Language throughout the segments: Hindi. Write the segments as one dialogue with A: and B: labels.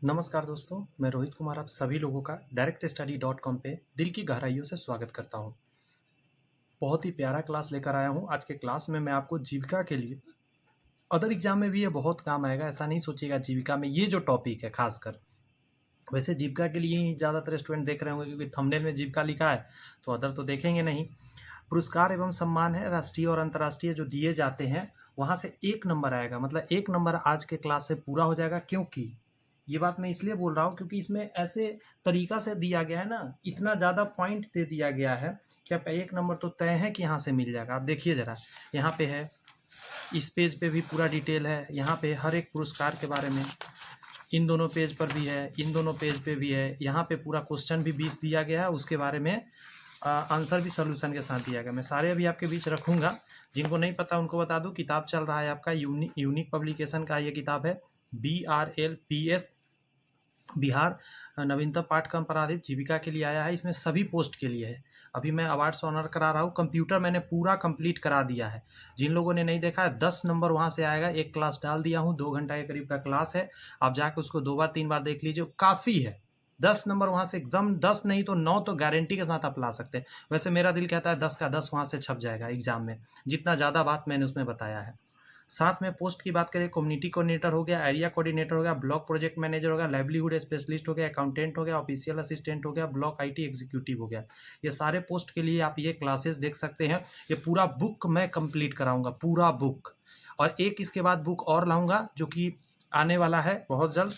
A: नमस्कार दोस्तों, मैं रोहित कुमार आप सभी लोगों का directstudy.com पे दिल की गहराइयों से स्वागत करता हूँ। बहुत ही प्यारा क्लास लेकर आया हूँ। आज के क्लास में मैं आपको जीविका के लिए अदर एग्जाम में भी ये बहुत काम आएगा, ऐसा नहीं सोचिएगा जीविका में ये जो टॉपिक है खासकर। वैसे जीविका के लिए ही ज़्यादातर स्टूडेंट देख रहे होंगे क्योंकि थंबनेल में जीविका लिखा है, तो अदर तो देखेंगे नहीं। पुरस्कार एवं सम्मान है राष्ट्रीय और अंतर्राष्ट्रीय जो दिए जाते हैं, वहाँ से 1 नंबर आएगा। मतलब 1 नंबर आज के क्लास से पूरा हो जाएगा। क्योंकि ये बात मैं इसलिए बोल रहा हूँ क्योंकि इसमें ऐसे तरीका से दिया गया है ना, इतना ज़्यादा पॉइंट दे दिया गया है कि आप 1 नंबर तो तय है कि यहाँ से मिल जाएगा। आप देखिए ज़रा, यहाँ पे है, इस पेज पे भी पूरा डिटेल है, यहाँ पे हर एक पुरस्कार के बारे में, इन दोनों पेज पर भी है, इन दोनों पेज पे भी है। यहाँ पे पूरा क्वेश्चन भी 20 दिया गया है, उसके बारे में आंसर भी सॉल्यूशन के साथ दिया गया। मैं सारे अभी आपके बीच रखूँगा। जिनको नहीं पता उनको बता दूँ, किताब चल रहा है आपका यूनिक पब्लिकेशन का ये किताब है, BRLPS बिहार नवीनतम पाठ्यक्रम पर आधारित जीविका के लिए आया है। इसमें सभी पोस्ट के लिए है। अभी मैं अवार्ड्स ऑनर करा रहा हूँ। कंप्यूटर मैंने पूरा कंप्लीट करा दिया है। जिन लोगों ने नहीं देखा है, 10 नंबर वहाँ से आएगा। एक क्लास डाल दिया हूँ, 2 घंटा के करीब का क्लास है। आप जाके उसको 2 बार 3 बार देख लीजिए, काफ़ी है। 10 नंबर वहाँ से एकदम, 10 नहीं तो 9 तो गारंटी के साथ आप ला सकते हैं। वैसे मेरा दिल कहता है 10 का 10 वहाँ से छप जाएगा एग्जाम में, जितना ज़्यादा बात मैंने उसमें बताया है। साथ में पोस्ट की बात करें, कम्युनिटी कोऑर्डिनेटर हो गया, एरिया कोऑर्डिनेटर हो गया, ब्लॉक प्रोजेक्ट मैनेजर हो गया, लाइवलीहुड स्पेशलिस्ट हो गया, अकाउंटेंट हो गया, ऑफिशियल असिस्टेंट हो गया, ब्लॉक आईटी एग्जीक्यूटिव हो गया। ये सारे पोस्ट के लिए आप ये क्लासेस देख सकते हैं। ये पूरा बुक मैं कंप्लीट कराऊंगा, पूरा बुक। और एक इसके बाद बुक और लाऊंगा जो कि आने वाला है बहुत जल्द,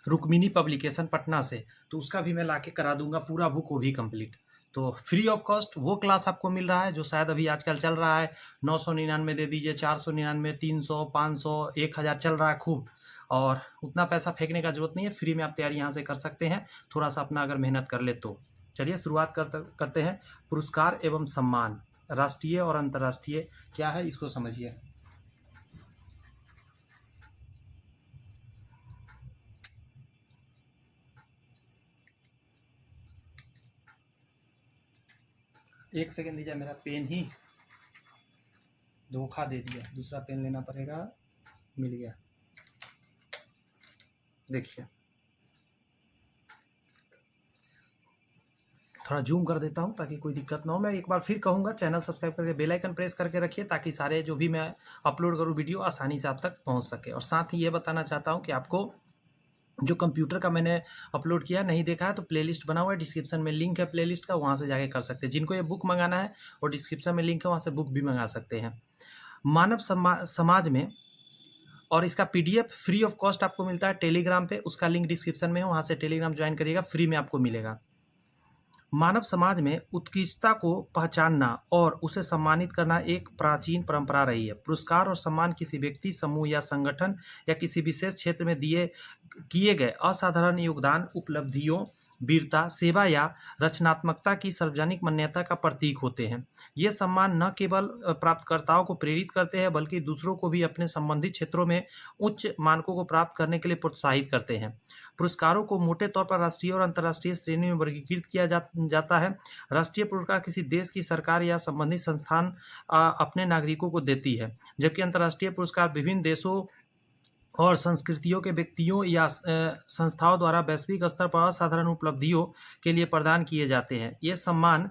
A: रुक्मिनी पब्लिकेशन पटना से, तो उसका भी मैं लाके करा दूंगा पूरा बुक, वो भी कंप्लीट। तो फ्री ऑफ कॉस्ट वो क्लास आपको मिल रहा है जो शायद अभी आजकल चल रहा है। 999 दे दीजिए, 499, 300, 500, 1000 चल रहा है खूब। और उतना पैसा फेंकने का जरूरत नहीं है, फ्री में आप तैयारी यहाँ से कर सकते हैं, थोड़ा सा अपना अगर मेहनत कर ले तो। चलिए शुरुआत करते हैं। पुरस्कार एवं सम्मान राष्ट्रीय और अंतर्राष्ट्रीय क्या है, इसको समझिए। एक सेकेंड दीजिए, मेरा पेन ही धोखा दे दिया, दूसरा पेन लेना पड़ेगा। मिल गया, देखिए थोड़ा जूम कर देता हूँ ताकि कोई दिक्कत ना हो। मैं एक बार फिर कहूँगा, चैनल सब्सक्राइब करके बेल आइकन प्रेस करके रखिए ताकि सारे जो भी मैं अपलोड करूँ वीडियो आसानी से आप तक पहुँच सके। और साथ ही ये बताना चाहता हूँ कि आपको जो कंप्यूटर का मैंने अपलोड किया नहीं देखा है तो प्लेलिस्ट बना हुआ है, डिस्क्रिप्शन में लिंक है प्लेलिस्ट का, वहाँ से जाके कर सकते हैं। जिनको ये बुक मंगाना है और डिस्क्रिप्शन में लिंक है, वहाँ से बुक भी मंगा सकते हैं। मानव समाज में, और इसका पीडीएफ फ्री ऑफ कॉस्ट आपको मिलता है टेलीग्राम पे, उसका लिंक डिस्क्रिप्शन में है, वहाँ से टेलीग्राम ज्वाइन करिएगा, फ्री में आपको मिलेगा। मानव समाज में उत्कृष्टता को पहचानना और उसे सम्मानित करना एक प्राचीन परंपरा रही है। पुरस्कार और सम्मान किसी व्यक्ति, समूह या संगठन या किसी विशेष क्षेत्र में किए गए असाधारण योगदान, उपलब्धियों, वीरता, सेवा या रचनात्मकता की सार्वजनिक मान्यता का प्रतीक होते हैं। ये सम्मान न केवल प्राप्तकर्ताओं को प्रेरित करते हैं बल्कि दूसरों को भी अपने संबंधित क्षेत्रों में उच्च मानकों को प्राप्त करने के लिए प्रोत्साहित करते हैं। पुरस्कारों को मोटे तौर पर राष्ट्रीय और अंतर्राष्ट्रीय श्रेणी में वर्गीकृत किया जाता है। राष्ट्रीय पुरस्कार किसी देश की सरकार या संबंधित संस्थान अपने नागरिकों को देती है, जबकि अंतर्राष्ट्रीय पुरस्कार विभिन्न देशों और संस्कृतियों के व्यक्तियों या संस्थाओं द्वारा वैश्विक स्तर पर असाधारण उपलब्धियों के लिए प्रदान किए जाते हैं। ये सम्मान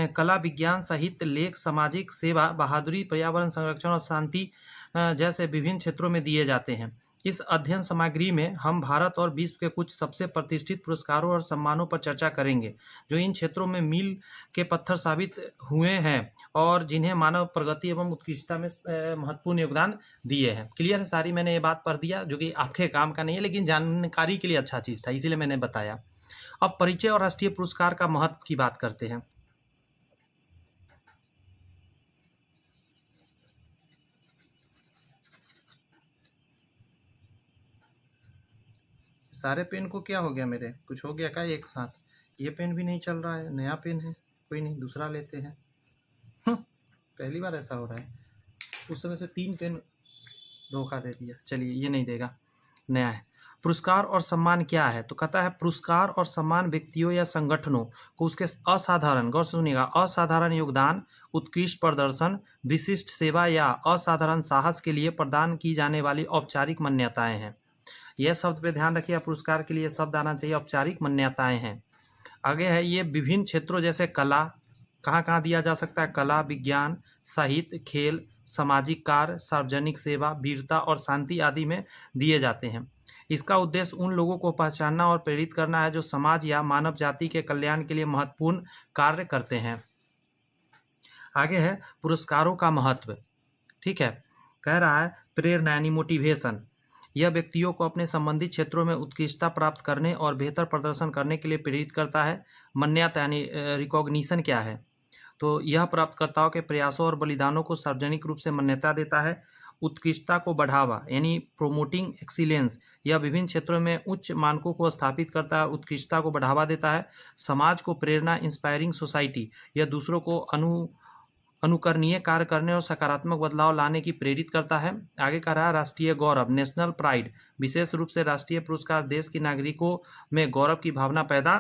A: कला, विज्ञान, साहित्य, लेख, सामाजिक सेवा, बहादुरी, पर्यावरण संरक्षण और शांति जैसे विभिन्न क्षेत्रों में दिए जाते हैं। इस अध्ययन सामग्री में हम भारत और विश्व के कुछ सबसे प्रतिष्ठित पुरस्कारों और सम्मानों पर चर्चा करेंगे जो इन क्षेत्रों में मील के पत्थर साबित हुए हैं और जिन्हें मानव प्रगति एवं उत्कृष्टता में महत्वपूर्ण योगदान दिए हैं। क्लियर है? सारी मैंने ये बात पढ़ दिया जो कि आपके काम का नहीं है, लेकिन जानकारी के लिए अच्छा चीज़ था, इसीलिए मैंने बताया। अब परिचय और राष्ट्रीय पुरस्कार का महत्व की बात करते हैं। सारे पेन को क्या हो गया, मेरे कुछ हो गया क्या एक साथ? ये पेन भी नहीं चल रहा है, नया पेन है, कोई नहीं दूसरा लेते हैं। पहली बार ऐसा हो रहा है। उस समय से 3 पेन धोखा दे दिया। चलिए ये नहीं देगा, नया है। पुरस्कार और सम्मान क्या है? तो कहता है पुरस्कार और सम्मान व्यक्तियों या संगठनों को उसके असाधारण, गौर से सुनिएगा, असाधारण योगदान, उत्कृष्ट प्रदर्शन, विशिष्ट सेवा या असाधारण साहस के लिए प्रदान की जाने वाली औपचारिक मान्यताएं हैं। यह शब्द पे ध्यान रखिए, पुरस्कार के लिए शब्द आना चाहिए, औपचारिक मान्यताएं हैं। आगे है ये विभिन्न क्षेत्रों जैसे कला, कहाँ कहाँ दिया जा सकता है, कला, विज्ञान, साहित्य, खेल, सामाजिक कार्य, सार्वजनिक सेवा, वीरता और शांति आदि में दिए जाते हैं। इसका उद्देश्य उन लोगों को पहचानना और प्रेरित करना है जो समाज या मानव जाति के कल्याण के लिए महत्वपूर्ण कार्य करते हैं। आगे है पुरस्कारों का महत्व। ठीक है, कह रहा है प्रेरणा यानी मोटिवेशन, यह व्यक्तियों को अपने संबंधित क्षेत्रों में उत्कृष्टता प्राप्त करने और बेहतर प्रदर्शन करने के लिए प्रेरित करता है। मान्यता यानी रिकॉग्निशन क्या है, तो यह प्राप्तकर्ताओं के प्रयासों और बलिदानों को सार्वजनिक रूप से मान्यता देता है। उत्कृष्टता को बढ़ावा यानी प्रोमोटिंग एक्सीलेंस, यह विभिन्न क्षेत्रों में उच्च मानकों को स्थापित करता है, उत्कृष्टता को बढ़ावा देता है। समाज को प्रेरणा, इंस्पायरिंग सोसाइटी, यह दूसरों को अनुकरणीय कार्य करने और सकारात्मक बदलाव लाने की प्रेरित करता है। आगे कह रहा है राष्ट्रीय गौरव, नेशनल प्राइड, विशेष रूप से राष्ट्रीय पुरस्कार देश के नागरिकों में गौरव की भावना पैदा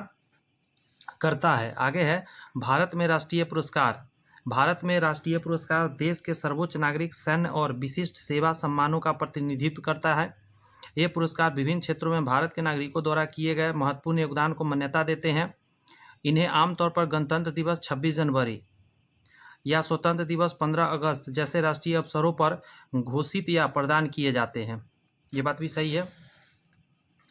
A: करता है। आगे है भारत में राष्ट्रीय पुरस्कार। भारत में राष्ट्रीय पुरस्कार देश के सर्वोच्च नागरिक सैन्य और विशिष्ट सेवा सम्मानों का प्रतिनिधित्व करता है। ये पुरस्कार विभिन्न क्षेत्रों में भारत के नागरिकों द्वारा किए गए महत्वपूर्ण योगदान को मान्यता देते हैं। इन्हें आमतौर पर गणतंत्र दिवस 26 जनवरी या स्वतंत्र दिवस 15 अगस्त जैसे राष्ट्रीय अवसरों पर घोषित या प्रदान किए जाते हैं। ये बात भी सही है।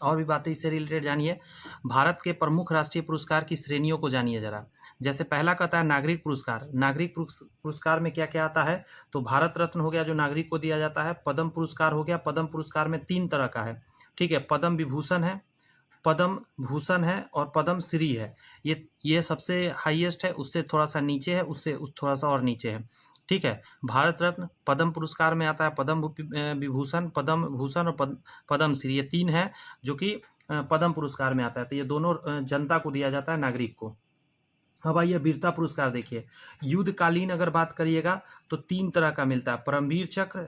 A: और भी बातें इससे रिलेटेड जानिए। भारत के प्रमुख राष्ट्रीय पुरस्कार की श्रेणियों को जानिए जरा। जैसे पहला कहता है नागरिक पुरस्कार। नागरिक पुरस्कार में क्या क्या आता है, तो भारत रत्न हो गया जो नागरिक को दिया जाता है, पद्म पुरस्कार हो गया। पद्म पुरस्कार में 3 तरह का है, ठीक है, पद्म विभूषण है, पद्म भूषण है और पद्म श्री है। ये सबसे हाईएस्ट है, उससे थोड़ा सा नीचे है, उससे थोड़ा सा और नीचे है, ठीक है। भारत रत्न पद्म पुरस्कार में आता है, पद्म विभूषण, पद्म भूषण और पद्म श्री, ये 3 है जो कि पद्म पुरस्कार में आता है। तो ये दोनों जनता को दिया जाता है, नागरिक को। अब आइए वीरता पुरस्कार देखिए। युद्धकालीन अगर बात करिएगा तो 3 तरह का मिलता है, परमवीर चक्र,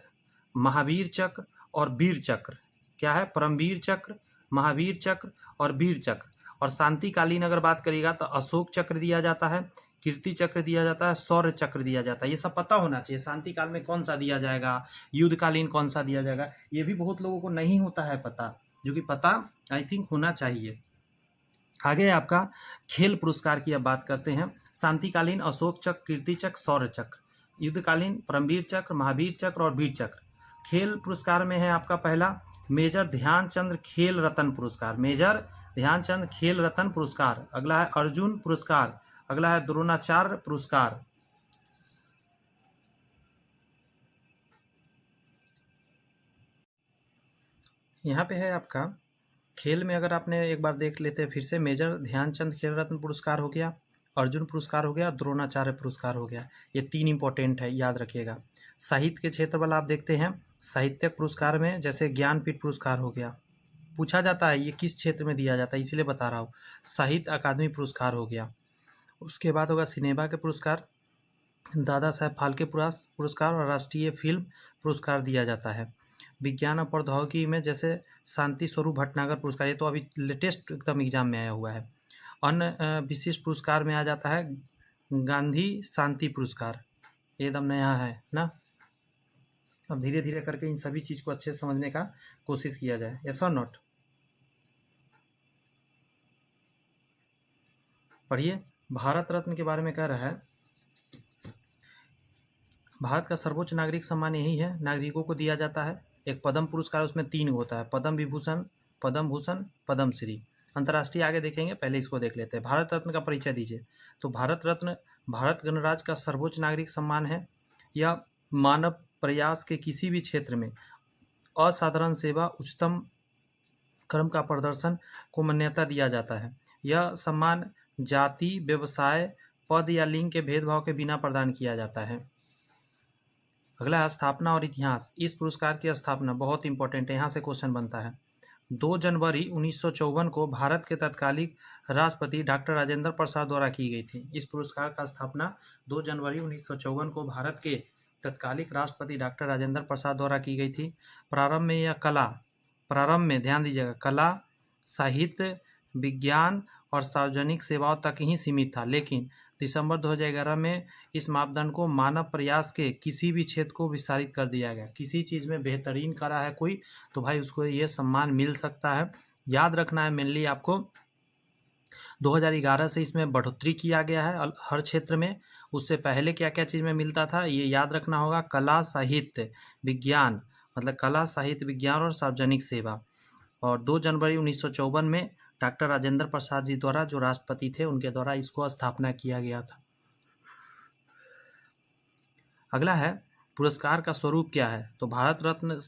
A: महावीर चक्र और वीर चक्र। क्या है, परमवीर चक्र, महावीर चक्र और वीर चक्र। और शांतिकालीन अगर बात करिएगा तो अशोक चक्र दिया जाता है, कीर्ति चक्र दिया जाता है, शौर्य चक्र दिया जाता है। ये सब पता होना चाहिए, शांति काल में कौन सा दिया जाएगा, युद्धकालीन कौन सा दिया जाएगा, ये भी बहुत लोगों को नहीं होता है पता, जो कि पता आई थिंक होना चाहिए। आगे आपका खेल पुरस्कार की अब बात करते हैं। शांतिकालीन अशोक चक्र, कीर्ति चक्र, शौर्य चक्र, युद्धकालीन परमवीर चक्र, महावीर चक्र और वीर चक्र। खेल पुरस्कार में है आपका पहला मेजर ध्यानचंद खेल रत्न पुरस्कार, मेजर ध्यानचंद खेल रत्न पुरस्कार। अगला है अर्जुन पुरस्कार, अगला है द्रोणाचार्य पुरस्कार। यहाँ पे है आपका खेल में, अगर आपने एक बार देख लेते हैं फिर से, मेजर ध्यानचंद खेल रत्न पुरस्कार हो गया, अर्जुन पुरस्कार हो गया, द्रोणाचार्य पुरस्कार हो गया। ये 3 इंपॉर्टेंट है, याद रखिएगा। साहित्य के क्षेत्र वाला आप देखते हैं, साहित्यिक पुरस्कार में जैसे ज्ञानपीठ पुरस्कार हो गया, पूछा जाता है ये किस क्षेत्र में दिया जाता है, इसीलिए बता रहा हूँ। साहित्य अकादमी पुरस्कार हो गया। उसके बाद होगा सिनेमा के पुरस्कार, दादा साहेब फाल्के पुरस्कार और राष्ट्रीय फिल्म पुरस्कार दिया जाता है। विज्ञान और प्रौद्योगिकी में जैसे शांति स्वरूप भटनागर पुरस्कार, ये तो अभी लेटेस्ट एकदम एग्जाम में आया हुआ है। अन्य विशिष्ट पुरस्कार में आ जाता है गांधी शांति पुरस्कार, एकदम नया है ना। अब धीरे धीरे करके इन सभी चीज़ को अच्छे से समझने का कोशिश किया जाए, यस और नॉट। पढ़िए, भारत रत्न के बारे में कह रहा है, भारत का सर्वोच्च नागरिक सम्मान यही है, नागरिकों को दिया जाता है। एक पद्म पुरस्कार, उसमें 3 होता है, पद्म विभूषण, पद्म भूषण, पद्म श्री। अंतर्राष्ट्रीय आगे देखेंगे, पहले इसको देख लेते हैं। भारत रत्न का परिचय दीजिए। तो भारत रत्न भारत गणराज्य का सर्वोच्च नागरिक सम्मान है। यह मानव प्रयास के किसी भी क्षेत्र में असाधारण सेवा, उच्चतम कर्म का प्रदर्शन को मान्यता दिया जाता है। यह सम्मान जाति, व्यवसाय, पद या लिंग के भेदभाव के बिना प्रदान किया जाता है। अगला है स्थापना और इतिहास। इस पुरस्कार की स्थापना बहुत इंपॉर्टेंट है, यहाँ से क्वेश्चन बनता है। 2 जनवरी 1954 को भारत के तत्कालिक राष्ट्रपति डॉक्टर राजेंद्र प्रसाद द्वारा की गई थी। इस पुरस्कार का स्थापना 2 जनवरी 1954 को भारत के तत्कालिक राष्ट्रपति डॉक्टर राजेंद्र प्रसाद द्वारा की गई थी। प्रारंभ में यह प्रारंभ में ध्यान दीजिएगा, कला, साहित्य, विज्ञान और सार्वजनिक सेवाओं तक ही सीमित था, लेकिन दिसंबर 2011 में इस मापदंड को मानव प्रयास के किसी भी क्षेत्र को विस्तारित कर दिया गया। किसी चीज़ में बेहतरीन करा है कोई, तो भाई उसको ये सम्मान मिल सकता है। याद रखना है मेनली आपको, 2011 से इसमें बढ़ोतरी किया गया है हर क्षेत्र में। उससे पहले क्या क्या चीज़ में मिलता था ये याद रखना होगा। कला, साहित्य, विज्ञान, मतलब कला, साहित्य, विज्ञान और सार्वजनिक सेवा। और 2 जनवरी 1954 में डॉक्टर राजेंद्र प्रसाद जी द्वारा, जो राष्ट्रपति थे, उनके द्वारा इसको स्थापना किया गया था। अगला है पुरस्कार का स्वरूप क्या है। तो भारत रत्न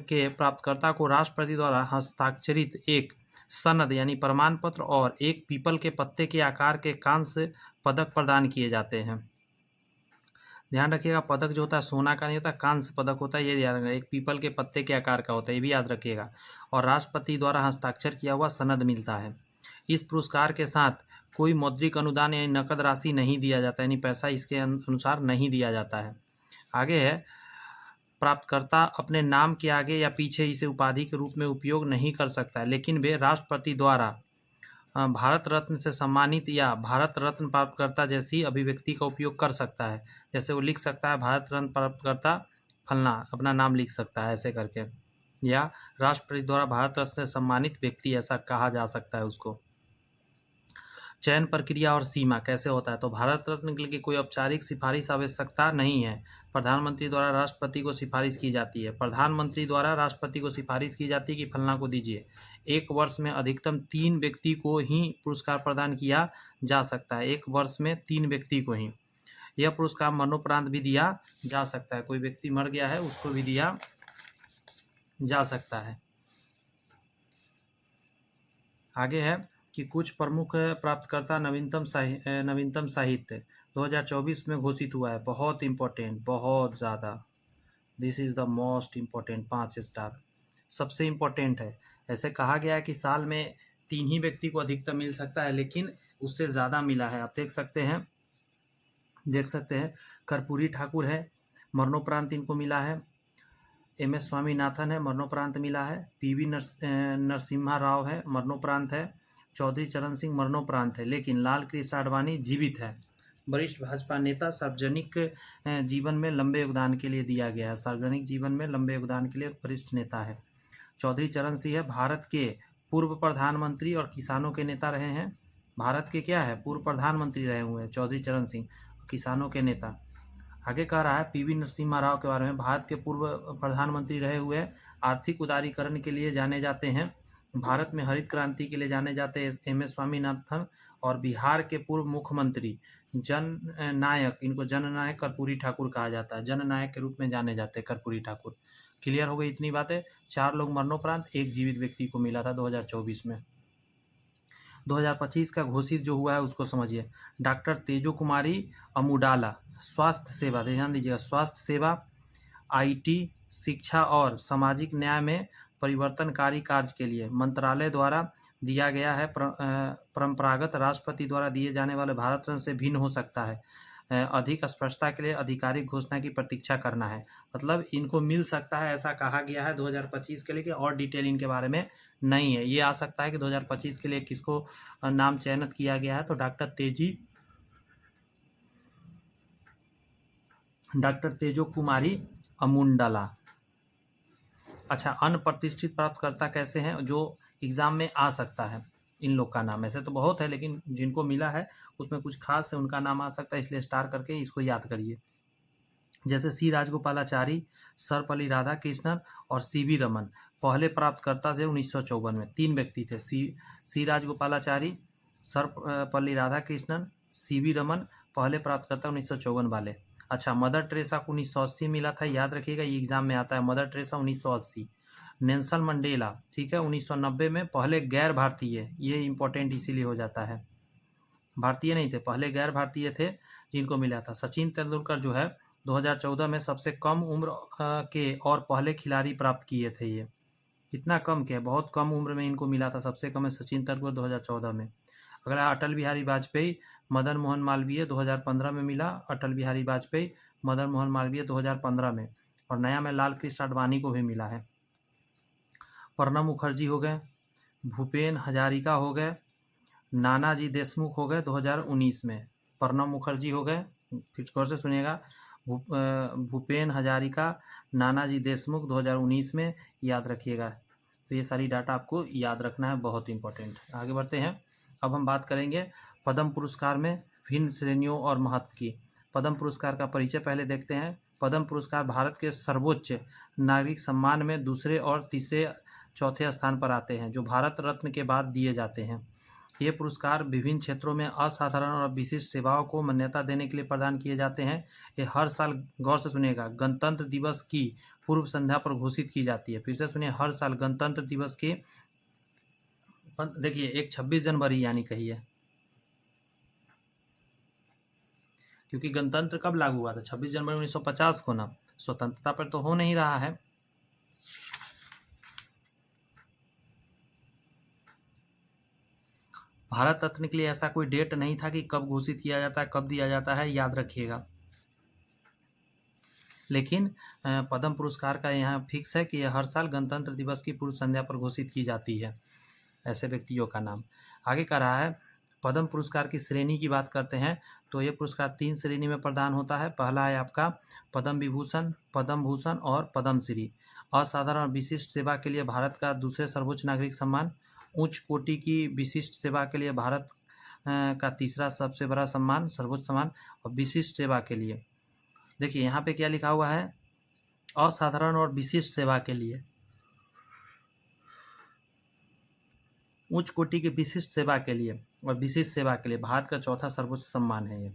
A: के प्राप्तकर्ता को राष्ट्रपति द्वारा हस्ताक्षरित एक सनद यानी प्रमाण पत्र और एक पीपल के पत्ते के आकार के कांस्य पदक प्रदान किए जाते हैं। ध्यान रखिएगा, पदक जो होता है सोना का नहीं होता, कांस्य पदक होता है, ये याद रखना। एक पीपल के पत्ते के आकार का होता है, ये भी याद रखिएगा। और राष्ट्रपति द्वारा हस्ताक्षर किया हुआ सनद मिलता है। इस पुरस्कार के साथ कोई मौद्रिक अनुदान यानी नकद राशि नहीं दिया जाता, यानी पैसा इसके अनुसार नहीं दिया जाता है। आगे है, प्राप्तकर्ता अपने नाम के आगे या पीछे इसे उपाधि के रूप में उपयोग नहीं कर सकता है, लेकिन वे राष्ट्रपति द्वारा भारत रत्न से सम्मानित या भारत रत्न प्राप्तकर्ता जैसी अभिव्यक्ति का उपयोग कर सकता है। जैसे वो लिख सकता है भारत रत्न प्राप्तकर्ता फलना, अपना नाम लिख सकता है ऐसे करके, या राष्ट्रपति द्वारा भारत रत्न से सम्मानित व्यक्ति, ऐसा कहा जा सकता है उसको। चयन प्रक्रिया और सीमा कैसे होता है। तो भारत रत्न के लिए कोई औपचारिक सिफारिश आवश्यकता नहीं है। प्रधानमंत्री द्वारा राष्ट्रपति को सिफारिश की जाती है। प्रधानमंत्री द्वारा राष्ट्रपति को सिफारिश की जाती है कि फलना को दीजिए। एक वर्ष में अधिकतम 3 व्यक्ति को ही पुरस्कार प्रदान किया जा सकता है। एक वर्ष में 3 व्यक्ति को ही। यह पुरस्कार मरणोपरांत भी दिया जा सकता है। कोई व्यक्ति मर गया है उसको भी दिया जा सकता है। आगे है कि कुछ प्रमुख प्राप्तकर्ता नवीनतम साहित्य 2024 में घोषित हुआ है। बहुत इम्पोर्टेंट, बहुत ज़्यादा, this is the most important, 5 star सबसे इम्पोर्टेंट है। ऐसे कहा गया है कि साल में 3 ही व्यक्ति को अधिकतम मिल सकता है, लेकिन उससे ज़्यादा मिला है। आप देख सकते हैं कर्पूरी ठाकुर है, मरणोपरांत इनको मिला है। MS स्वामीनाथन है, मरणोपरांत मिला है। PV नरसिम्हा राव है, मरणोपरांत है। चौधरी चरण सिंह मरणोपरांत है, लेकिन लाल कृष्ण आडवाणी जीवित है। वरिष्ठ भाजपा नेता, सार्वजनिक जीवन में लंबे योगदान के लिए दिया गया है। सार्वजनिक जीवन में लंबे योगदान के लिए वरिष्ठ नेता है। चौधरी चरण सिंह है, भारत के पूर्व प्रधानमंत्री और किसानों के नेता रहे हैं। भारत के क्या है, पूर्व प्रधानमंत्री रहे हुए हैं चौधरी चरण सिंह, किसानों के नेता। आगे कह रहा है PV नरसिम्हा राव के बारे में, भारत के पूर्व प्रधानमंत्री रहे हुए, आर्थिक उदारीकरण के लिए जाने जाते हैं। भारत में हरित क्रांति के लिए जाने जाते हैं MS स्वामीनाथन। और बिहार के पूर्व मुख्यमंत्री जननायक, इनको जननायक कर्पूरी ठाकुर कहा जाता है, जननायक के रूप में जाने जाते हैं कर्पूरी ठाकुर। क्लियर हो गई इतनी बातें। 4 लोग मरणोपरांत, 1 जीवित व्यक्ति को मिला था 2024 में। 2025 का घोषित जो हुआ है उसको समझिए। डॉक्टर तेजो कुमारी अमुडाला, स्वास्थ्य सेवा, ध्यान दीजिएगा, स्वास्थ्य सेवा, IT, शिक्षा और सामाजिक न्याय में परिवर्तनकारी कार्य के लिए मंत्रालय द्वारा दिया गया है। परंपरागत राष्ट्रपति द्वारा दिए जाने वाले भारत रत्न से भिन्न हो सकता है। अधिक स्पष्टता के लिए आधिकारिक घोषणा की प्रतीक्षा करना है। मतलब इनको मिल सकता है, ऐसा कहा गया है 2025 के लिए, और डिटेल इनके बारे में नहीं है। ये आ सकता है कि 2025 के लिए किसको नाम चयनित किया गया है, तो डॉक्टर तेजो कुमारी अमुंडला। अच्छा, अनप्रतिष्ठित प्राप्तकर्ता कैसे हैं, जो एग्जाम में आ सकता है, इन लोग का नाम, ऐसे तो बहुत है लेकिन जिनको मिला है उसमें कुछ खास है, उनका नाम आ सकता है, इसलिए स्टार करके इसको याद करिए। जैसे C राजगोपालाचारी, सर्वपल्ली राधाकृष्णन और CV रमन पहले प्राप्तकर्ता थे 1954 में। 3 व्यक्ति थे, C राजगोपालाचारी, सर्वपल्ली राधाकृष्णन, CV रमन, पहले प्राप्तकर्ता 1954 वाले। अच्छा, मदर टेरेसा को 1980 मिला था, याद रखिएगा, ये एग्जाम में आता है, मदर टेरेसा 1980। नेल्सन मंडेला, ठीक है, 1990 में, पहले गैर भारतीय, ये इंपॉर्टेंट इसीलिए हो जाता है, भारतीय नहीं थे, पहले गैर भारतीय थे जिनको मिला था। सचिन तेंदुलकर जो है 2014 में सबसे कम उम्र के और पहले खिलाड़ी प्राप्त किए थे। ये कितना कम के, बहुत कम उम्र में इनको मिला था, सबसे कम है सचिन तेंदुलकर 2014 में। अगला अटल बिहारी वाजपेयी, मदन मोहन मालवीय 2015 में मिला। अटल बिहारी वाजपेयी, मदन मोहन मालवीय 2015 में। और नया में लाल कृष्ण आडवाणी को भी मिला है। प्रणब मुखर्जी हो गए, भूपेन हजारिका हो गए, नानाजी देशमुख हो गए 2019 में, प्रणब मुखर्जी हो गए, फिर गौर से सुनिएगा, भूपेन हजारिका, नानाजी देशमुख 2019 में, याद रखिएगा। तो ये सारी डाटा आपको याद रखना है, बहुत इंपॉर्टेंट। आगे बढ़ते हैं। अब हम बात करेंगे पद्म पुरस्कार में भिन्न श्रेणियों और महत्व की। पद्म पुरस्कार का परिचय पहले देखते हैं। पद्म पुरस्कार भारत के सर्वोच्च नागरिक सम्मान में दूसरे और तीसरे चौथे स्थान पर आते हैं, जो भारत रत्न के बाद दिए जाते हैं। ये पुरस्कार विभिन्न क्षेत्रों में असाधारण और विशिष्ट सेवाओं को मान्यता देने के लिए प्रदान किए जाते हैं। ये हर साल, गौर से सुनिएगा, गणतंत्र दिवस की पूर्व संध्या पर घोषित की जाती है। फिर से सुनिए, हर साल गणतंत्र दिवस की, देखिए एक 26 जनवरी यानी कहिए, क्योंकि गणतंत्र कब लागू हुआ था? 26 जनवरी 1950 को ना। स्वतंत्रता पर तो हो नहीं रहा है। भारत रत्न के लिए ऐसा कोई डेट नहीं था कि कब घोषित किया जाता है, कब दिया जाता है, याद रखिएगा। लेकिन पद्म पुरस्कार का यहाँ फिक्स है कि यह हर साल गणतंत्र दिवस की पूर्व संध्या पर घोषित की जाती है, ऐसे व्यक्तियों का नाम। आगे कह रहा है, पद्म पुरस्कार की श्रेणी की बात करते हैं तो ये पुरस्कार 3 श्रेणी में प्रदान होता है। पहला है आपका पद्म विभूषण, पद्म भूषण और पद्मश्री। असाधारण और विशिष्ट सेवा के लिए भारत का दूसरे सर्वोच्च नागरिक सम्मान। उच्च कोटि की विशिष्ट सेवा के लिए भारत का तीसरा सबसे बड़ा सम्मान, सर्वोच्च सम्मान। और विशिष्ट सेवा के लिए, देखिए यहाँ पे क्या लिखा हुआ है, असाधारण और विशिष्ट सेवा के लिए, उच्च कोटि की विशिष्ट सेवा के लिए और विशिष्ट सेवा के लिए भारत का चौथा सर्वोच्च सम्मान है ये।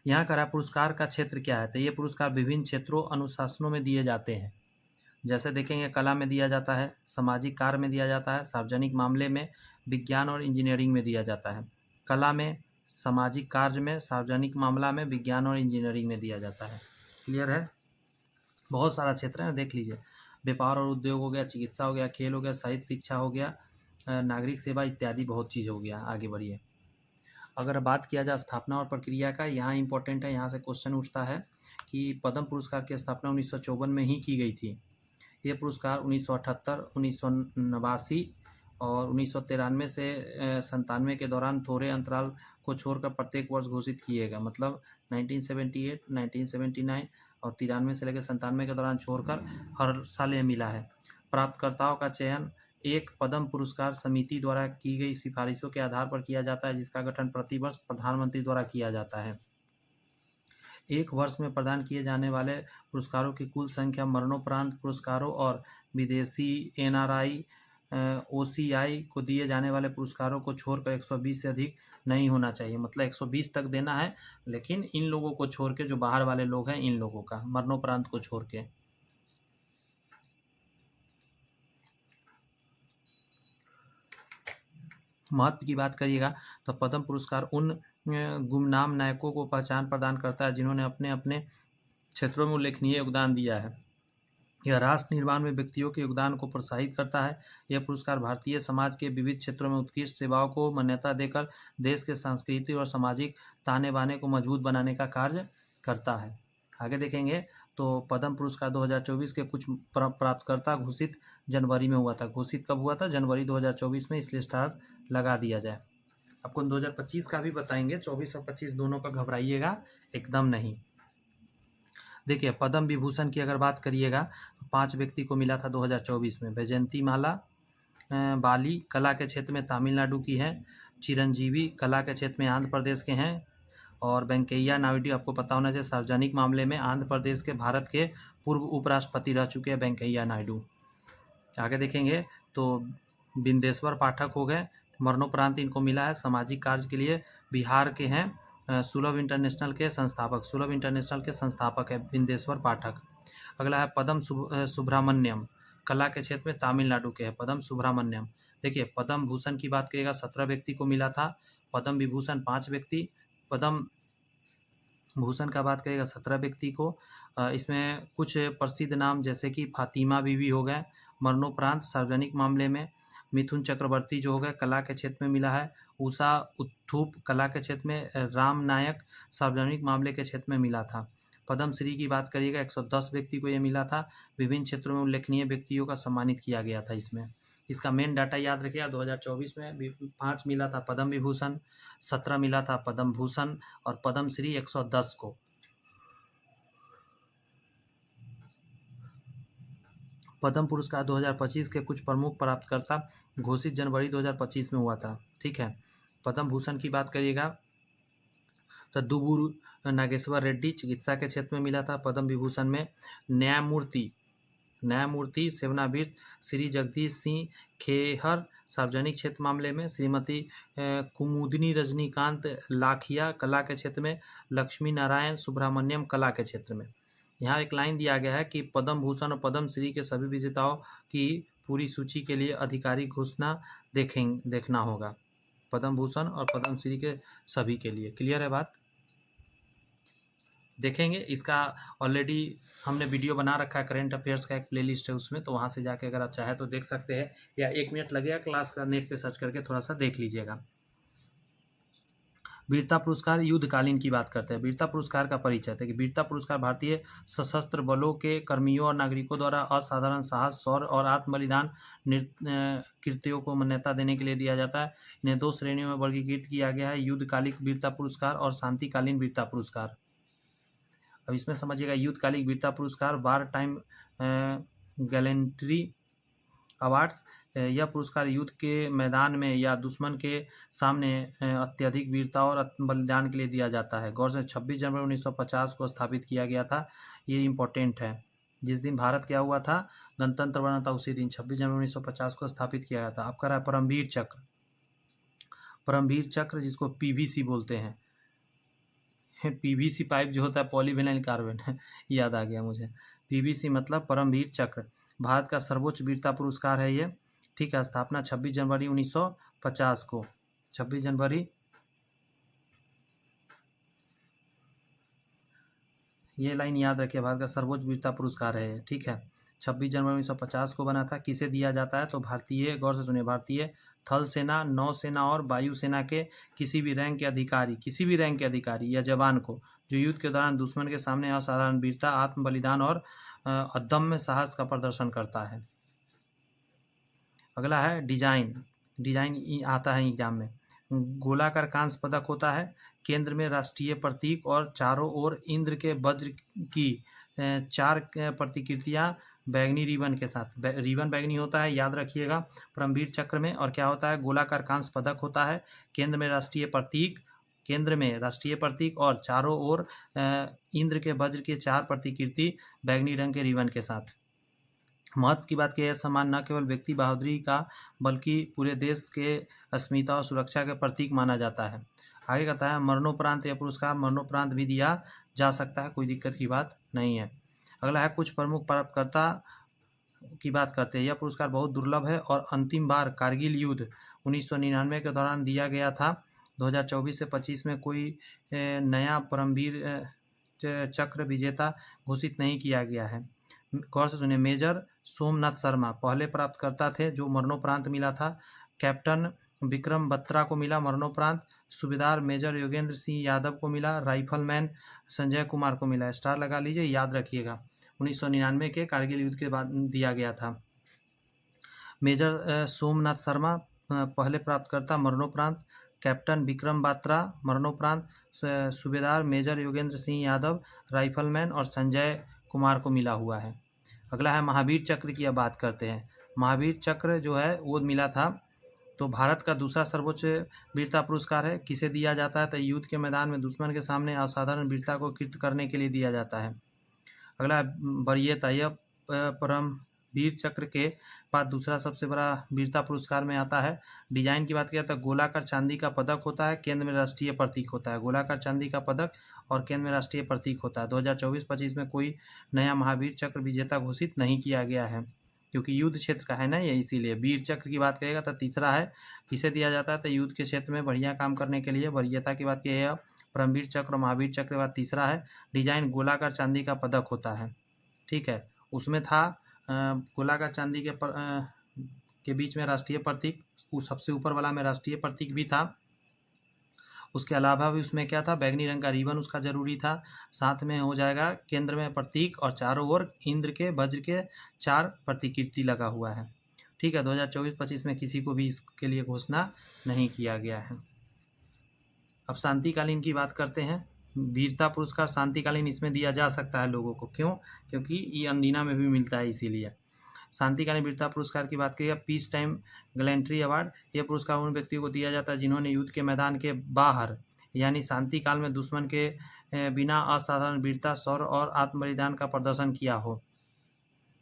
A: यहाँ का पुरस्कार का क्षेत्र क्या है? तो ये पुरस्कार विभिन्न क्षेत्रों, अनुशासनों में दिए जाते हैं। जैसे देखेंगे, कला में दिया जाता है, सामाजिक कार्य में दिया जाता है, सार्वजनिक मामले में, विज्ञान और इंजीनियरिंग में दिया जाता है। कला में, सामाजिक कार्य में, सार्वजनिक मामला में, विज्ञान और इंजीनियरिंग में दिया जाता है। क्लियर है? बहुत सारा क्षेत्र है, देख लीजिए। व्यापार और उद्योग हो गया, चिकित्सा हो गया, खेल हो गया, साहित्य शिक्षा हो गया, नागरिक सेवा इत्यादि बहुत चीज़ हो गया। आगे बढ़िए। अगर बात किया जाए स्थापना और प्रक्रिया का, यहाँ इंपॉर्टेंट है, यहाँ से क्वेश्चन उठता है कि पद्म पुरस्कार की स्थापना 1954 में ही की गई थी। ये पुरस्कार 1978, 1989 और 1993 से 97 के दौरान थोड़े अंतराल को छोड़कर प्रत्येक वर्ष घोषित किए गए। मतलब 1978, 1979 और 93 से लेकर 97 के दौरान छोड़कर हर साल ये मिला है। प्राप्तकर्ताओं का चयन एक पद्म पुरस्कार समिति द्वारा की गई सिफारिशों के आधार पर किया जाता है, जिसका गठन प्रतिवर्ष प्रधानमंत्री द्वारा किया जाता है। एक वर्ष में प्रदान किए जाने वाले पुरस्कारों की कुल संख्या मरणोपरांत पुरस्कारों और विदेशी एनआरआई ओसीआई को दिए जाने वाले पुरस्कारों को छोड़कर 120 से अधिक नहीं होना चाहिए। मतलब 120 तक देना है, लेकिन इन लोगों को छोड़ के, जो बाहर वाले लोग हैं, इन लोगों का, मरणोपरांत को छोड़ के। महत्व की बात करिएगा तो पद्म पुरस्कार उन गुमनाम नायकों को पहचान प्रदान करता है जिन्होंने अपने अपने क्षेत्रों में उल्लेखनीय योगदान दिया है। यह राष्ट्र निर्माण में व्यक्तियों के योगदान को प्रोत्साहित करता है। यह पुरस्कार भारतीय समाज के विविध क्षेत्रों में उत्कृष्ट सेवाओं को मान्यता देकर देश के सांस्कृतिक और सामाजिक ताने बाने को मजबूत बनाने का कार्य करता है। आगे देखेंगे तो पद्म पुरस्कार 2024 के कुछ प्राप्तकर्ता घोषित जनवरी में हुआ था। घोषित कब हुआ था? जनवरी 2024 में, इसलिए स्टार लगा दिया जाए। आपको 2025 का भी बताएंगे, 24 और 25 दोनों का घबराइएगा एकदम नहीं। देखिए, पद्म विभूषण की अगर बात करिएगा तो 5 व्यक्ति को मिला था 2024 में। वैजयंती माला बाली कला के क्षेत्र में तमिलनाडु की हैं। चिरंजीवी कला के क्षेत्र में आंध्र प्रदेश के हैं। और वेंकैया नायडू, आपको पता होना चाहिए, सार्वजनिक मामले में आंध्र प्रदेश के भारत के पूर्व उपराष्ट्रपति रह चुके हैं वेंकैया नायडू। आगे देखेंगे तो बिंदेश्वर पाठक हो गए, मरणोपरांत इनको मिला है। सामाजिक कार्य के लिए बिहार के हैं, सुलभ इंटरनेशनल के संस्थापक, सुलभ इंटरनेशनल के संस्थापक है बिंदेश्वर पाठक। अगला है पद्म सुब्रमण्यम, कला के क्षेत्र में तमिलनाडु के हैं पद्म सुब्रमण्यम। देखिए, पद्म भूषण की बात करिएगा 17 व्यक्ति को मिला था, पद्म विभूषण 5 व्यक्ति, पद्म भूषण का बात करिएगा 17 व्यक्ति को। इसमें कुछ प्रसिद्ध नाम जैसे कि फातिमा बीवी हो गए, मरणोपरांत सार्वजनिक मामले में। मिथुन चक्रवर्ती जो हो गए, कला के क्षेत्र में मिला है। उषा उत्थुप कला के क्षेत्र में, राम नायक सार्वजनिक मामले के क्षेत्र में मिला था। पद्मश्री की बात करिएगा 110 व्यक्ति को ये मिला था। विभिन्न क्षेत्रों में उल्लेखनीय व्यक्तियों का सम्मानित किया गया था इसमें। इसका मेन डाटा याद रखिएगा। 2024 में 5 मिला था पद्म विभूषण, 17 मिला था पद्म भूषण और पद्मश्री 110 को। पद्म पुरस्कार 2025 के कुछ प्रमुख प्राप्तकर्ता घोषित जनवरी 2025 में हुआ था। ठीक है, पद्म भूषण की बात करिएगा तो दुबुरु नागेश्वर रेड्डी चिकित्सा के क्षेत्र में मिला था। पद्म विभूषण में न्यायमूर्ति सेवानिवृत्त श्री जगदीश सिंह खेहर सार्वजनिक क्षेत्र मामले में, श्रीमती कुमुदिनी रजनीकांत लाखिया कला के क्षेत्र में, लक्ष्मी नारायण सुब्रमण्यम कला के क्षेत्र में। यहाँ एक लाइन दिया गया है कि पद्म भूषण और पद्म श्री के सभी विजेताओं की पूरी सूची के लिए आधिकारिक घोषणा देखना होगा। पद्म भूषण और पद्म श्री के सभी के लिए। क्लियर है बात? देखेंगे इसका ऑलरेडी हमने वीडियो बना रखा है, करंट अफेयर्स का एक प्लेलिस्ट है उसमें, तो वहाँ से जाके अगर आप चाहें तो देख सकते हैं, या 1 मिनट लगेगा क्लास का, नेट पे सर्च करके थोड़ा सा देख लीजिएगा। वीरता पुरस्कार युद्धकालीन की बात करते हैं। वीरता पुरस्कार का परिचय है कि वीरता पुरस्कार भारतीय सशस्त्र बलों के कर्मियों और नागरिकों द्वारा असाधारण साहस, शौर्य और आत्म बलिदान कृत्यों को मान्यता देने के लिए दिया जाता है। इन्हें 2 श्रेणियों में वर्गीकृत किया गया है, युद्धकालिक वीरता पुरस्कार और शांतिकालीन वीरता पुरस्कार। अब इसमें समझिएगा, युद्धकालिक वीरता पुरस्कार वार टाइम गैलेंट्री अवार्ड्स, यह पुरस्कार युद्ध के मैदान में या दुश्मन के सामने अत्यधिक वीरता और बलिदान के लिए दिया जाता है। गौर से 26 जनवरी 1950 को स्थापित किया गया था। ये इम्पोर्टेंट है, जिस दिन भारत क्या हुआ था, गणतंत्र बना था, उसी दिन 26 जनवरी 1950 को स्थापित किया गया था। आपका रहा परमवीर चक्र। परमवीर चक्र जिसको पीवीसी बोलते हैं, पीवीसी पाइप जो होता है पॉलीविनाइल कार्बन याद आ गया मुझे। पीवीसी मतलब परमवीर चक्र, भारत का सर्वोच्च वीरता पुरस्कार है ये। ठीक है, स्थापना 26 जनवरी 1950 को। 26 जनवरी, ये लाइन याद रखिए, भारत का सर्वोच्च वीरता पुरस्कार है। ठीक है, 26 जनवरी 1950 को बना था। किसे दिया जाता है तो भारतीय, गौर से सुनिए, भारतीय थल सेना, नौसेना और वायुसेना के किसी भी रैंक के अधिकारी या जवान को जो युद्ध के दौरान दुश्मन के सामने असाधारण वीरता, आत्म बलिदान और अदम्य साहस का प्रदर्शन करता है। अगला है डिजाइन आता है एग्जाम में। गोलाकार कांस्य पदक होता है, केंद्र में राष्ट्रीय प्रतीक और चारों ओर इंद्र के वज्र की 4 प्रतिकृतियां बैगनी रिबन के साथ। रिबन बैगनी होता है, याद रखिएगा परमवीर चक्र में। और क्या होता है, गोलाकार कांस्य पदक होता है, केंद्र में राष्ट्रीय प्रतीक और चारों ओर इंद्र के वज्र के 4 प्रतिकृति बैगनी रंग के रिबन के साथ। महत्व की बात की, यह सम्मान न केवल व्यक्ति बहादुरी का बल्कि पूरे देश के अस्मिता और सुरक्षा के प्रतीक माना जाता है। आगे कहता है, मरणोपरांत यह पुरस्कार मरणोपरांत भी दिया जा सकता है, कोई दिक्कत की बात नहीं है। अगला है, कुछ प्रमुख प्राप्तकर्ता की बात करते हैं। यह पुरस्कार बहुत दुर्लभ है और अंतिम बार कारगिल युद्ध 1999 के दौरान दिया गया था। 2024 से 25 में कोई नया परमवीर चक्र विजेता घोषित नहीं किया गया है। गौर से सुनिए, मेजर सोमनाथ शर्मा पहले प्राप्तकर्ता थे जो मरणोपरांत मिला था। कैप्टन विक्रम बत्रा को मिला मरणोपरांत। सूबेदार मेजर योगेंद्र सिंह यादव को मिला। राइफलमैन संजय कुमार को मिला। स्टार लगा लीजिए, याद रखिएगा 1999 के कारगिल युद्ध के बाद दिया गया था। मेजर सोमनाथ शर्मा पहले प्राप्तकर्ता मरणोपरांत, कैप्टन विक्रम बत्रा मरणोपरांत, सूबेदार मेजर योगेंद्र सिंह यादव, राइफलमैन और संजय कुमार को मिला हुआ है। अगला है, महावीर चक्र की अब बात करते हैं। महावीर चक्र जो है वो मिला था, तो भारत का दूसरा सर्वोच्च वीरता पुरस्कार है। किसे दिया जाता है तो युद्ध के मैदान में दुश्मन के सामने असाधारण वीरता को कृत करने के लिए दिया जाता है। अगला वरीयता, यह परमवीर चक्र के बाद दूसरा सबसे बड़ा वीरता पुरस्कार में आता है। डिजाइन की बात किया तो गोलाकार चांदी का पदक होता है, केंद्र में राष्ट्रीय प्रतीक होता है। गोलाकार चांदी का पदक और केंद्र में राष्ट्रीय प्रतीक होता है। 2024-25 में कोई नया महावीर चक्र विजेता घोषित नहीं किया गया है, क्योंकि युद्ध क्षेत्र का है ना ये, इसीलिए। वीर चक्र की बात करेगा तो तीसरा है, किसे दिया जाता है तो युद्ध के क्षेत्र में बढ़िया काम करने के लिए। वरीयता की बात किया, परमवीर चक्र और महावीर चक्र के बाद तीसरा है। डिजाइन गोलाकार चांदी का पदक होता है। ठीक है, उसमें था गोलाकार चांदी के बीच में राष्ट्रीय प्रतीक, सबसे ऊपर वाला में राष्ट्रीय प्रतीक भी था। उसके अलावा भी उसमें क्या था, बैगनी रंग का रिबन उसका जरूरी था। साथ में हो जाएगा केंद्र में प्रतीक और चारों ओर इंद्र के वज्र के 4 प्रतिकृति लगा हुआ है। ठीक है, 2024-25 में किसी को भी इसके लिए घोषणा नहीं किया गया है। अब शांतिकालीन की बात करते हैं। वीरता पुरस्कार शांतिकालीन इसमें दिया जा सकता है लोगों को, क्यों? क्योंकि ये अनदीना में भी मिलता है, इसीलिए। शांतिकालीन वीरता पुरस्कार की बात करिए, पीस टाइम गैलेंट्री अवार्ड, यह पुरस्कार उन व्यक्तियों को दिया जाता है जिन्होंने युद्ध के मैदान के बाहर यानी शांति काल में दुश्मन के बिना असाधारण वीरता, शौर्य और आत्मबलिदान का प्रदर्शन किया हो।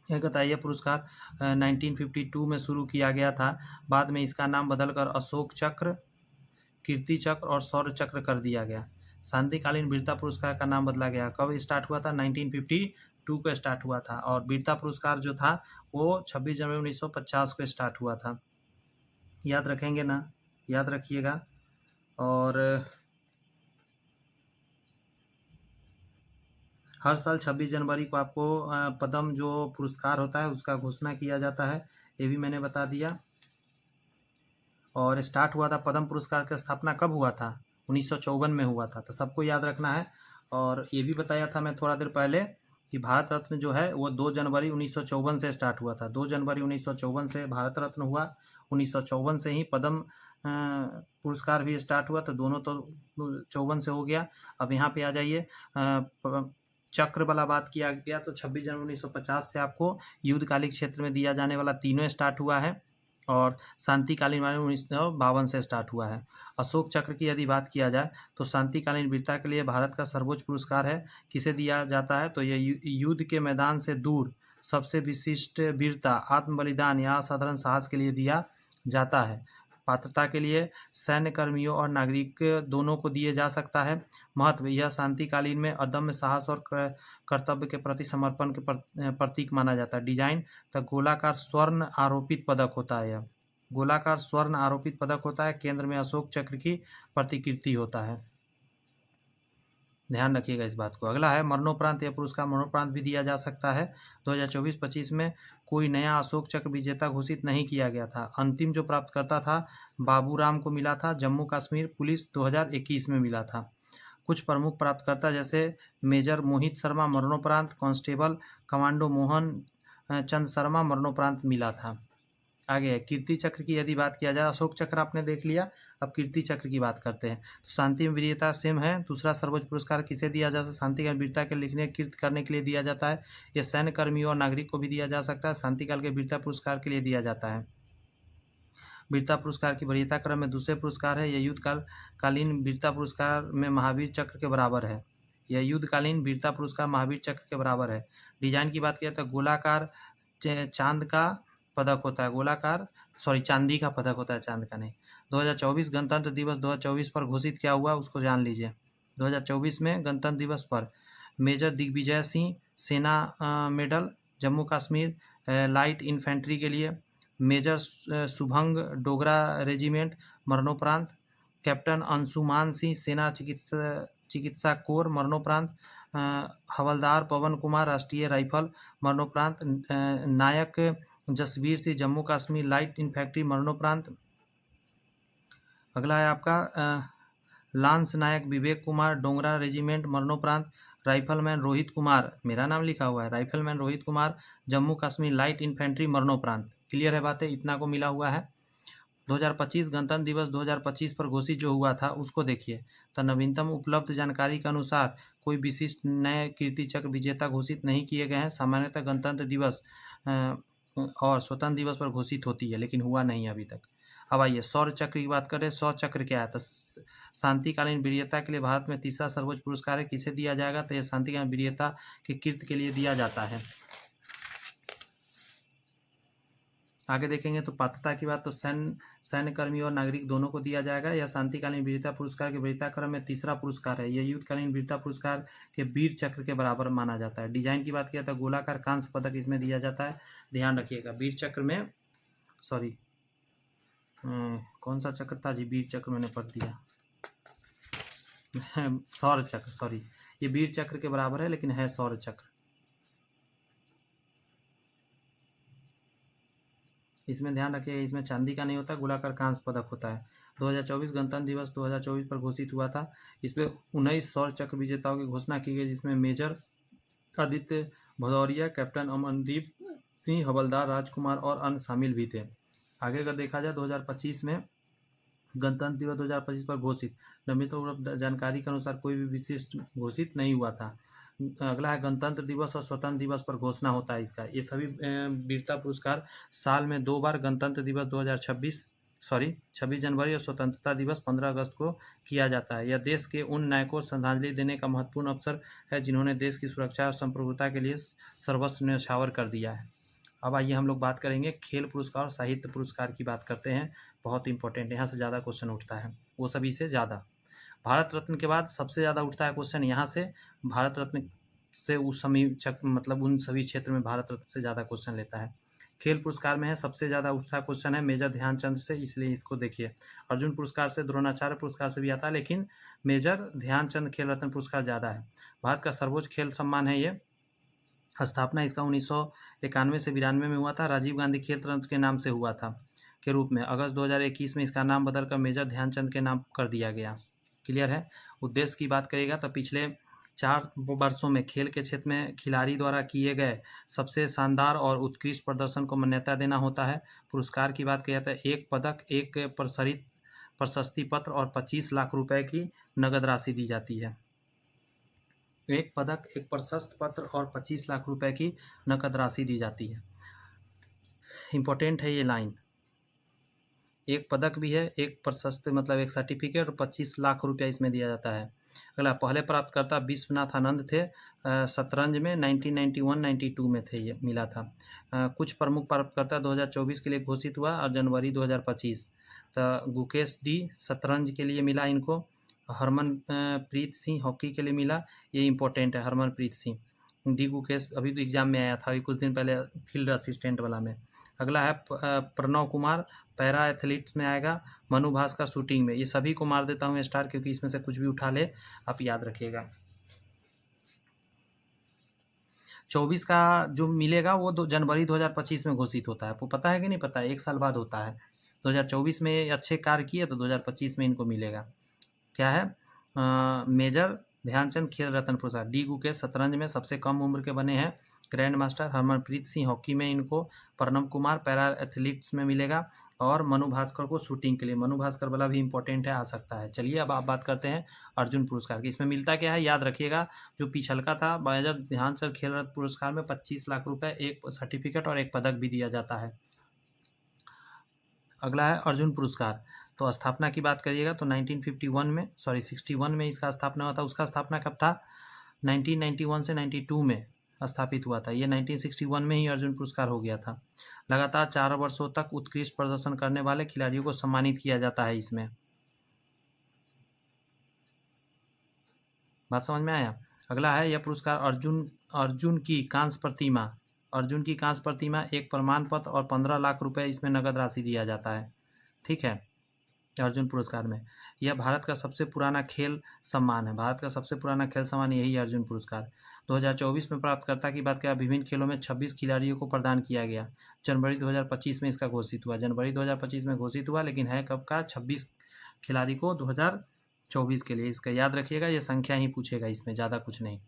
A: यह बताइए पुरस्कार 1952 में शुरू किया गया था। बाद में इसका नाम बदलकर अशोक चक्र, कीर्ति चक्र और शौर्य चक्र कर दिया गया। शांतिकालीन वीरता पुरस्कार का नाम बदला गया। कब स्टार्ट हुआ था? 1952 को स्टार्ट हुआ था। और वीरता पुरस्कार जो था वो 26 जनवरी 1950 को स्टार्ट हुआ था। याद रखेंगे ना? याद रखिएगा। और हर साल 26 जनवरी को आपको पद्म जो पुरस्कार होता है उसका घोषणा किया जाता है, ये भी मैंने बता दिया। और स्टार्ट हुआ था पद्म पुरस्कार की स्थापना कब हुआ था? 1954 में हुआ था, तो सबको याद रखना है। और ये भी बताया था मैं थोड़ा देर पहले कि भारत रत्न जो है वो 2 जनवरी 1954 से स्टार्ट हुआ था। 2 जनवरी 1954 से भारत रत्न हुआ। 1954 से ही पद्म पुरस्कार भी स्टार्ट हुआ, तो दोनों तो 54 से हो गया। अब यहाँ पे आ जाइए, चक्र वाला बात किया गया तो 26 जनवरी 1950 से आपको युद्धकालिक क्षेत्र में दिया जाने वाला तीनों स्टार्ट हुआ है। और शांतिकालीन वाले 1952 से स्टार्ट हुआ है। अशोक चक्र की यदि बात किया जाए तो शांतिकालीन वीरता के लिए भारत का सर्वोच्च पुरस्कार है। किसे दिया जाता है? तो यह युद्ध के मैदान से दूर सबसे विशिष्ट वीरता, आत्म बलिदान या असाधारण साहस के लिए दिया जाता है। पात्रता के लिए सैन्य कर्मियों और नागरिक दोनों को दिए जा सकता है। महत्व, यह शांतिकालीन में अदम्य साहस और कर्तव्य के प्रति समर्पण के प्रतीक माना जाता है। डिजाइन, तो गोलाकार स्वर्ण आरोपित पदक होता है। यह गोलाकार स्वर्ण आरोपित पदक होता है। केंद्र में अशोक चक्र की प्रतिकृति होता है। ध्यान रखिएगा इस बात को। अगला है मरणोपरांत। यह पुरस्कार मरणोपरांत भी दिया जा सकता है। 2024-25 में कोई नया अशोक चक्र विजेता घोषित नहीं किया गया था। अंतिम जो प्राप्तकर्ता था बाबूराम को मिला था। जम्मू कश्मीर पुलिस 2021 में मिला था। कुछ प्रमुख प्राप्तकर्ता जैसे मेजर मोहित शर्मा मरणोपरांत, कांस्टेबल कमांडो मोहन चंद शर्मा मरणोपरांत मिला था। आगे है कीर्ति चक्र की यदि बात किया जाए, अशोक चक्र आपने देख लिया, अब कीर्ति चक्र की बात करते हैं। तो शांति में वीरता सेम है। दूसरा सर्वोच्च पुरस्कार किसे दिया जाता है? शांति काल वीरता के लिखने कीर्त करने के लिए दिया जाता है। यह सैन्य कर्मियों और नागरिक को भी दिया जा सकता है। शांति काल के वीरता पुरस्कार के लिए दिया जाता है। वीरता पुरस्कार की वरीयता क्रम में दूसरे पुरस्कार है। यह युद्धकालीन वीरता पुरस्कार में महावीर चक्र के बराबर है। यह युद्धकालीन वीरता पुरस्कार महावीर चक्र के बराबर है। डिजाइन की बात किया तो गोलाकार चांद का पदक होता है। चांदी का पदक होता है, चांद का नहीं। 2024 गणतंत्र दिवस 2024 पर घोषित क्या हुआ उसको जान लीजिए। 2024 में गणतंत्र दिवस पर मेजर दिग्विजय सिंह सेना medal, Jammu Kashmir light infantry के लिए मेजर शुभंग डोगरा रेजिमेंट मरणोपरांत, कैप्टन अंशुमान सिंह सेना चिकित्सा कोर मरणोपरांत, हवलदार पवन कुमार राष्ट्रीय राइफल मरणोपरांत, नायक जसवीर सिंह जम्मू कश्मीर लाइट इन्फेंट्री मरणोपरांत। अगला है आपका लांस नायक विवेक कुमार डोगरा रेजिमेंट मरणोपरांत, राइफलमैन रोहित कुमार, मेरा नाम लिखा हुआ है, rifleman Rohit Kumar Jammu Kashmir light infantry मरणोपरांत। क्लियर है बातें? इतना को मिला हुआ है। 2025 गणतंत्र दिवस 2025 पर घोषित जो हुआ था उसको देखिए। तो नवीनतम उपलब्ध जानकारी के अनुसार कोई विशिष्ट नए कीर्ति चक्र विजेता घोषित नहीं किए गए हैं। सामान्यतः गणतंत्र दिवस और स्वतंत्र दिवस पर घोषित होती है, लेकिन हुआ नहीं अभी तक। अब आइए शौर्य चक्र की बात करें। शौर्य चक्र क्या है? तो शांतिकालीन वीरता के लिए भारत में तीसरा सर्वोच्च पुरस्कार है। किसे दिया जाएगा? तो यह शांतिकालीन वीरता के कीर्ति के लिए दिया जाता है। आगे देखेंगे तो पात्रता की बात, तो सैन्य कर्मी और नागरिक दोनों को दिया जाएगा। यह शांतिकालीन वीरता पुरस्कार के वीरता क्रम में तीसरा पुरस्कार है। यह युद्धकालीन वीरता पुरस्कार के वीर चक्र के बराबर माना जाता है। डिजाइन की बात किया तो गोलाकार कांस्य पदक इसमें दिया जाता है। ध्यान रखिएगा वीर चक्र में, सॉरी कौन सा चक्र था जी? वीर चक्र मैंने पढ़ दिया शौर्य चक्र, सॉरी, ये वीर चक्र के बराबर है लेकिन है शौर्य चक्र। इसमें ध्यान रखिए, इसमें चांदी का नहीं होता, गोलाकार कांस्य पदक होता है। 2024 गणतंत्र दिवस 2024 पर घोषित हुआ था। इसमें 19 शौर्य चक्र विजेताओं की घोषणा की गई, जिसमें मेजर आदित्य भदौरिया, कैप्टन अमनदीप सिंह, हवलदार, राजकुमार और अन्य शामिल भी थे। आगे अगर देखा जाए 2025 में गणतंत्र दिवस 2025 पर घोषित नियमित उपलब्ध जानकारी के अनुसार कोई भी विशिष्ट घोषित नहीं हुआ था। अगला है गणतंत्र दिवस और स्वतंत्र दिवस पर घोषणा होता है इसका। ये सभी वीरता पुरस्कार साल में 2 बार गणतंत्र दिवस 26 जनवरी और स्वतंत्रता दिवस 15 अगस्त को किया जाता है। यह देश के उन नायकों को श्रद्धांजलि देने का महत्वपूर्ण अवसर है जिन्होंने देश की सुरक्षा और संप्रभुता के लिए सर्वस्व न्यौछावर कर दिया है। अब आइए हम लोग बात करेंगे खेल पुरस्कार और साहित्य पुरस्कार की बात करते हैं। बहुत इंपॉर्टेंट, यहाँ से ज़्यादा क्वेश्चन उठता है, वो सभी से ज़्यादा। भारत रत्न के बाद सबसे ज़्यादा उठता है क्वेश्चन यहाँ से। भारत रत्न से उस समय मतलब उन सभी क्षेत्र में भारत रत्न से ज़्यादा क्वेश्चन लेता है। खेल पुरस्कार में है सबसे ज़्यादा उठता क्वेश्चन है मेजर ध्यानचंद से, इसलिए इसको देखिए। अर्जुन पुरस्कार से, द्रोणाचार्य पुरस्कार से भी आता है, लेकिन मेजर ध्यानचंद खेल रत्न पुरस्कार ज़्यादा है। भारत का सर्वोच्च खेल सम्मान है ये। स्थापना इसका 1991 से 92 में हुआ था। राजीव गांधी खेल रत्न के नाम से हुआ था के रूप में। अगस्त 2021 में इसका नाम बदलकर मेजर ध्यानचंद के नाम कर दिया गया। क्लियर है। उद्देश्य की बात करिएगा तो पिछले 4 वर्षों में खेल के क्षेत्र में खिलाड़ी द्वारा किए गए सबसे शानदार और उत्कृष्ट प्रदर्शन को मान्यता देना होता है। पुरस्कार की बात किया जाता है, 1 पदक, 1 प्रशस्ति पत्र और 25 लाख रुपए की नगद राशि दी जाती है। 1 पदक, 1 प्रशस्ति पत्र और 25 लाख रुपए की नकद राशि दी जाती है। इंपॉर्टेंट है ये लाइन। 1 पदक भी है, 1 प्रशस्ति मतलब 1 सर्टिफिकेट और 25 लाख रुपया इसमें दिया जाता है। अगला पहले प्राप्तकर्ता विश्वनाथ आनंद थे। शतरंज में 1991-92 में थे, ये मिला था। कुछ प्रमुख प्राप्तकर्ता 2024 के लिए घोषित हुआ और जनवरी 2025। तो गुकेश डी शतरंज के लिए मिला इनको। हरमन प्रीत सिंह हॉकी के लिए मिला। ये इंपॉर्टेंट है, हरमनप्रीत सिंह। डी गुकेश अभी तो एग्जाम में आया था, अभी कुछ दिन पहले फील्ड असिस्टेंट वाला में। अगला है प्रणव कुमार, पैरा एथलीट्स में आएगा। मनु भास्कर शूटिंग में। ये सभी को मार देता हूँ स्टार, क्योंकि इसमें से कुछ भी उठा ले आप याद रखिएगा। 24 का जो मिलेगा वो जनवरी 2025 में घोषित होता है। आपको पता है कि नहीं पता है? 1 साल बाद होता है। 2024 में अच्छे कार्य किए तो 2025 में इनको मिलेगा। क्या है? मेजर ध्यानचंद खेल रत्न पुरस्कार। डी गुकेश शतरंज में सबसे कम उम्र के बने हैं grand master. Harmanpreet Singh hockey में इनको। प्रणव कुमार पैरा एथलीट्स में मिलेगा। और मनु भास्कर को शूटिंग के लिए। मनु भास्कर वाला भी इंपॉर्टेंट है, आ सकता है। चलिए अब आप बात करते हैं अर्जुन पुरस्कार की। इसमें मिलता क्या है याद रखिएगा। जो पिछलका था मेजर ध्यानचंद खेल रत्न पुरस्कार में 25 लाख रुपए, 1 सर्टिफिकेट और 1 पदक भी दिया जाता है। अगला है अर्जुन पुरस्कार। तो स्थापना की बात करिएगा तो 61 में इसका स्थापना हुआ था। उसका स्थापना कब था? 1991 से 92 में स्थापित हुआ था। ये 1961 में ही अर्जुन पुरस्कार हो गया था। लगातार 4 वर्षों तक उत्कृष्ट प्रदर्शन करने वाले खिलाड़ियों को सम्मानित किया जाता है इसमें। बात समझ में आया? अगला है यह पुरस्कार अर्जुन की कांस्य प्रतिमा। अर्जुन की कांस्य प्रतिमा, 1 प्रमाण पत्र और 15 लाख रुपए इसमें नगद राशि दिया जाता है। ठीक है। अर्जुन पुरस्कार में यह भारत का सबसे पुराना खेल सम्मान है। भारत का सबसे पुराना खेल सम्मान यही है, अर्जुन पुरस्कार। 2024 में प्राप्तकर्ता की बात करें, विभिन्न खेलों में 26 खिलाड़ियों को प्रदान किया गया। जनवरी 2025 में इसका घोषित हुआ। जनवरी 2025 में घोषित हुआ, लेकिन है कब का? 26 खिलाड़ी को 2024 के लिए। इसका याद रखिएगा, ये संख्या ही पूछेगा इसमें, ज़्यादा कुछ नहीं।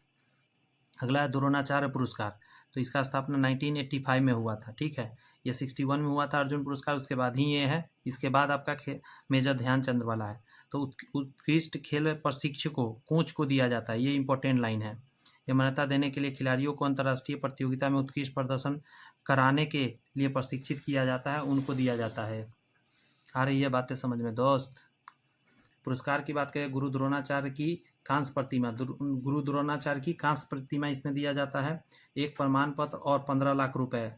A: अगला है द्रोणाचार्य पुरस्कार। तो इसका स्थापना 1985 में हुआ था। ठीक है। ये 61 में हुआ था अर्जुन पुरस्कार, उसके बाद ही ये है। इसके बाद आपका मेजर ध्यानचंद वाला है। तो उत्कृष्ट खेल प्रशिक्षकों कोच को दिया जाता है। ये इंपॉर्टेंट लाइन है। ये मान्यता देने के लिए खिलाड़ियों को अंतर्राष्ट्रीय प्रतियोगिता में उत्कृष्ट प्रदर्शन कराने के लिए प्रशिक्षित किया जाता है, उनको दिया जाता है। आ रही है बातें समझ में दोस्त? पुरस्कार की बात करें, गुरु द्रोणाचार्य की कांस्य प्रतिमा। गुरु द्रोणाचार्य की कांस्य प्रतिमा इसमें दिया जाता है। 1 प्रमाण पत्र और 15 लाख रुपए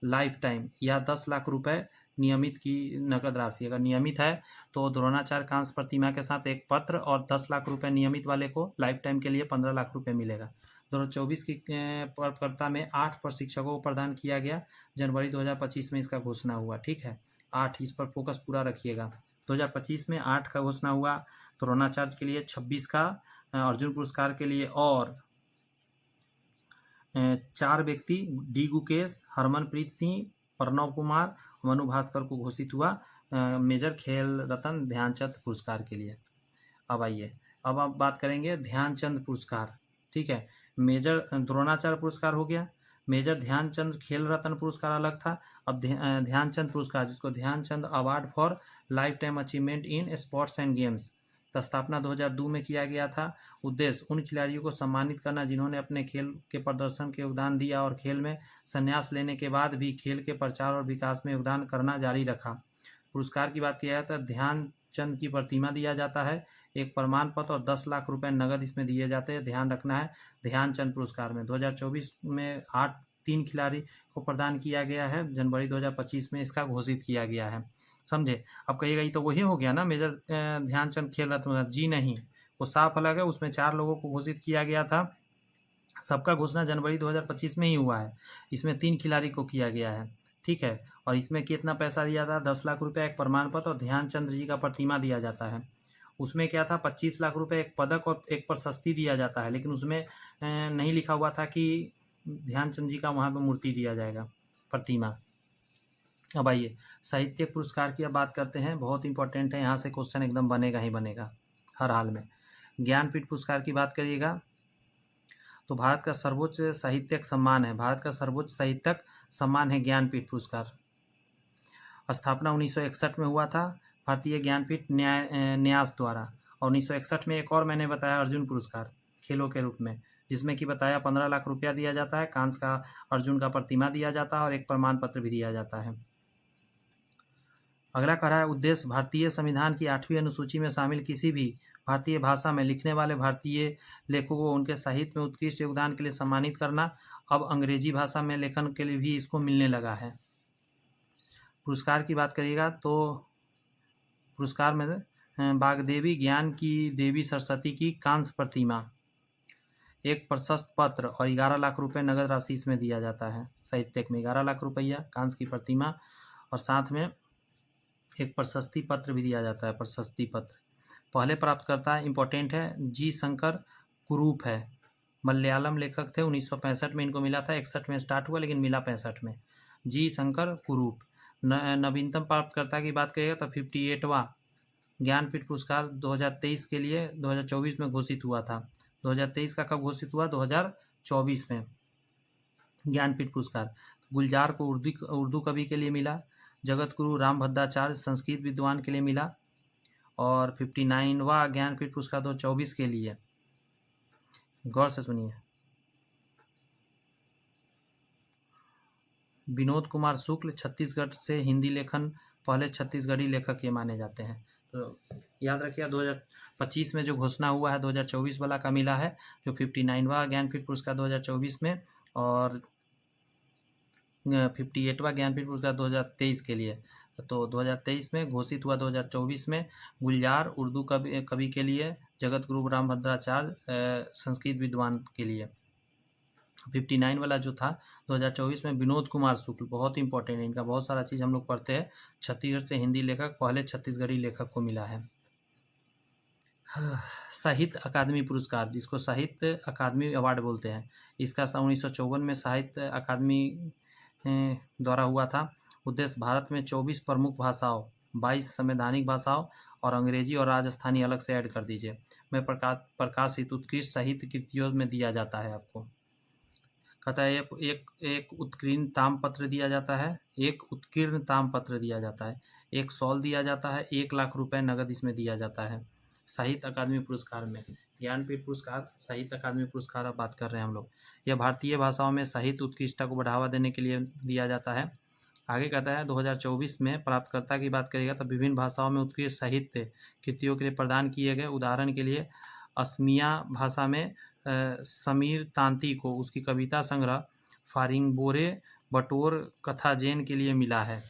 A: लाइफ टाइम या 10 लाख रुपए नियमित की नकद राशि। अगर नियमित है तो द्रोणाचार्य कांस्य प्रतिमा के साथ 1 पत्र और 10 लाख रुपए नियमित वाले को लाइफ टाइम के लिए 15 लाख रुपए मिलेगा। 2024 की प्राप्तकर्ता में 8 प्रशिक्षकों को प्रदान किया गया। जनवरी 2025 में इसका घोषणा हुआ। ठीक है। 8, इस पर फोकस पूरा रखिएगा। 2025 में 8 का घोषणा हुआ द्रोणाचार्य के लिए, 26 का अर्जुन पुरस्कार के लिए, और 4 व्यक्ति डी गुकेश, हरमनप्रीत सिंह, प्रणव कुमार, मनु भास्कर को घोषित हुआ मेजर खेल रत्न ध्यानचंद पुरस्कार के लिए। अब आइए, अब आप बात करेंगे ध्यानचंद पुरस्कार। ठीक है। मेजर द्रोणाचार्य पुरस्कार हो गया, मेजर ध्यानचंद खेल रत्न पुरस्कार अलग था। अब ध्यानचंद पुरस्कार, जिसको Dhyanchand award for lifetime achievement in sports and games, का स्थापना 2002 में किया गया था। उद्देश्य उन खिलाड़ियों को सम्मानित करना जिन्होंने अपने खेल के प्रदर्शन के योगदान दिया और खेल में संन्यास लेने के बाद भी खेल के प्रचार और विकास में योगदान करना जारी रखा। पुरस्कार की बात की जाए तो ध्यानचंद की प्रतिमा दिया जाता है, एक प्रमाण पत्र और 10 लाख रुपए नगद इसमें दिए जाते हैं। ध्यान रखना है, ध्यानचंद पुरस्कार में 2024 में 3 खिलाड़ी को प्रदान किया गया है। जनवरी 2025 में इसका घोषित किया गया है। समझे? अब कहिएगा ये तो वही हो गया ना मेजर ध्यानचंद खेल रत्न। जी नहीं, वो साफ अलग है। उसमें 4 लोगों को घोषित किया गया था। सबका घोषणा जनवरी 2025 में ही हुआ है। इसमें 3 खिलाड़ी को किया गया है, ठीक है। और इसमें कितना पैसा दिया था? 10 लाख रुपये, एक प्रमाण पत्र और ध्यानचंद जी का प्रतिमा दिया जाता है। उसमें क्या था? 25 लाख रुपये, एक पदक और एक प्रशस्ति दिया जाता है, लेकिन उसमें नहीं लिखा हुआ था कि ध्यानचंद जी का वहाँ पर मूर्ति दिया जाएगा, प्रतिमा। अब आइए साहित्यिक पुरस्कार की अब बात करते हैं, बहुत इंपॉर्टेंट है, यहाँ से क्वेश्चन एकदम बनेगा ही बनेगा हर हाल में। ज्ञानपीठ पुरस्कार की बात करिएगा तो भारत का सर्वोच्च साहित्यिक सम्मान है, भारत का सर्वोच्च साहित्यिक सम्मान है ज्ञानपीठ पुरस्कार। स्थापना 1961 में हुआ था भारतीय ज्ञानपीठ न्यास द्वारा। और 1961 में एक और मैंने बताया अर्जुन पुरस्कार खेलों के रूप में, जिसमें कि बताया 15 लाख रुपया दिया जाता है, कांस्य का अर्जुन का प्रतिमा दिया जाता है और एक प्रमाण पत्र भी दिया जाता है। अगला कह रहा है उद्देश्य भारतीय संविधान की 8वीं अनुसूची में शामिल किसी भी भारतीय भाषा में लिखने वाले भारतीय लेखकों को उनके साहित्य में उत्कृष्ट योगदान के लिए सम्मानित करना। अब अंग्रेजी भाषा में लेखन के लिए भी इसको मिलने लगा है। पुरस्कार की बात करिएगा तो पुरस्कार में बागदेवी ज्ञान की देवी सरस्वती की कांस्य प्रतिमा, एक प्रशस्ति पत्र और 11 लाख रुपए नगद राशि इसमें दिया जाता है। साहित्यिक में 11 लाख रुपया, कांस्य की प्रतिमा और साथ में एक प्रशस्ति पत्र भी दिया जाता है। प्रशस्ति पत्र पहले प्राप्तकर्ता इंपॉर्टेंट है, जी शंकर कुरूप है, मलयालम लेखक थे। 1965 में इनको मिला था, 61 में स्टार्ट हुआ लेकिन मिला 65 में। जी शंकर कुरूप। नवीनतम प्राप्तकर्ता की बात करिएगा तो 58वां ज्ञानपीठ पुरस्कार 2023 के लिए 2024 में घोषित हुआ था। 2023 का कब घोषित हुआ? 2024 में ज्ञानपीठ पुरस्कार। गुलजार को उर्दू कवि के लिए मिला, जगत गुरु रामभद्राचार्य संस्कृत विद्वान के लिए मिला। और 59वां ज्ञानपीठ पुरस्कार 2024 के लिए, गौर से सुनिए, विनोद कुमार शुक्ल छत्तीसगढ़ से हिंदी लेखन पहले छत्तीसगढ़ी लेखक ये माने जाते हैं। तो याद रखिए 2025 में जो घोषणा हुआ है 2024 वाला का मिला है, जो 59वां ज्ञानपीठ पुरस्कार 2024 में और 58वां ज्ञानपीठ पुरस्कार 2023 के लिए। तो 2023 में घोषित हुआ, 2024 में गुलजार उर्दू कवि के लिए, जगत गुरु रामभद्राचार्य संस्कृत विद्वान के लिए। 59 वाला जो था 2024 में विनोद कुमार शुक्ल, बहुत इंपॉर्टेंट है, इनका बहुत सारा चीज़ हम लोग पढ़ते हैं। छत्तीसगढ़ से हिंदी लेखक पहले छत्तीसगढ़ी लेखक को मिला है। साहित्य अकादमी पुरस्कार, जिसको साहित्य अकादमी अवार्ड बोलते हैं, इसका 1954 में साहित्य अकादमी द्वारा हुआ था। उद्देश्य भारत में 24 प्रमुख भाषाओं, 22 संवैधानिक भाषाओं और अंग्रेजी और राजस्थानी अलग से ऐड कर दीजिए में प्रकाशित उत्कृष्ट साहित्य कृतियों में दिया जाता है। आपको कहता है एक उत्कीर्ण ताम्रपत्र दिया जाता है, एक उत्कीर्ण ताम्रपत्र दिया जाता है, एक शॉल दिया जाता है, 1 लाख रुपए नगद इसमें दिया जाता है। साहित्य अकादमी पुरस्कार में ज्ञानपीठ पुरस्कार, साहित्य अकादमी पुरस्कार अब बात कर रहे हैं हम लोग। यह भारतीय भाषाओं में साहित्य उत्कृष्टता को बढ़ावा देने के लिए दिया जाता है। आगे कहता है 2024 में प्राप्तकर्ता की बात करेगा तो विभिन्न भाषाओं में उत्कृष्ट साहित्य कृतियों के लिए प्रदान किए गए। उदाहरण के लिए असमिया भाषा में समीर तांती को उसकी कविता संग्रह फारिंगबोरे बटोर कथाजेन के लिए मिला है।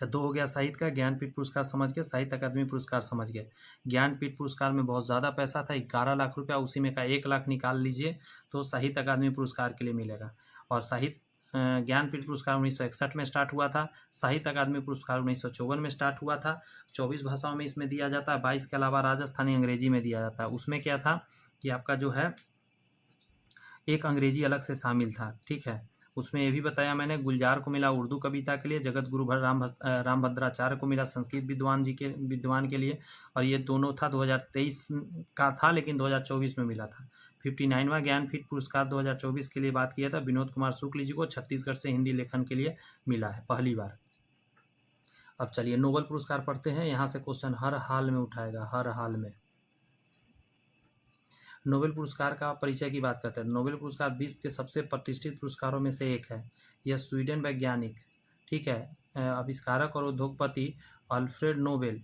A: तो 2 हो गया साहित्य का। ज्ञानपीठ पुरस्कार समझ गए, साहित्य अकादमी पुरस्कार समझ गए। ज्ञानपीठ पुरस्कार में बहुत ज़्यादा पैसा था, 11 लाख रुपया, उसी में का 1 लाख निकाल लीजिए तो साहित्य अकादमी पुरस्कार के लिए मिलेगा। और साहित्य ज्ञानपीठ पुरस्कार 1961 में स्टार्ट हुआ था, साहित्य अकादमी पुरस्कार 1954 में स्टार्ट हुआ था। 24 भाषाओं में इसमें दिया जाता है, 22 के अलावा राजस्थानी अंग्रेजी में दिया जाता है। उसमें क्या था कि आपका जो है एक अंग्रेजी अलग से शामिल था, ठीक है। उसमें ये भी बताया मैंने, गुलजार को मिला उर्दू कविता के लिए, जगत गुरु रामभद्राचार्य को मिला संस्कृत विद्वान के लिए। और ये दोनों था 2023 का था, लेकिन 2024 में मिला था। 59वां ज्ञानपीठ पुरस्कार 2024 के लिए बात किया था विनोद कुमार शुक्ल जी को छत्तीसगढ़ से हिंदी लेखन के लिए मिला है पहली बार। अब चलिए नोबेल पुरस्कार पढ़ते हैं, यहाँ से क्वेश्चन हर हाल में उठाएगा, हर हाल में। नोबेल पुरस्कार का परिचय की बात करते हैं। नोबेल पुरस्कार विश्व के सबसे प्रतिष्ठित पुरस्कारों में से एक है। यह स्वीडन वैज्ञानिक, ठीक है, आविष्कारक और उद्योगपति अल्फ्रेड नोबेल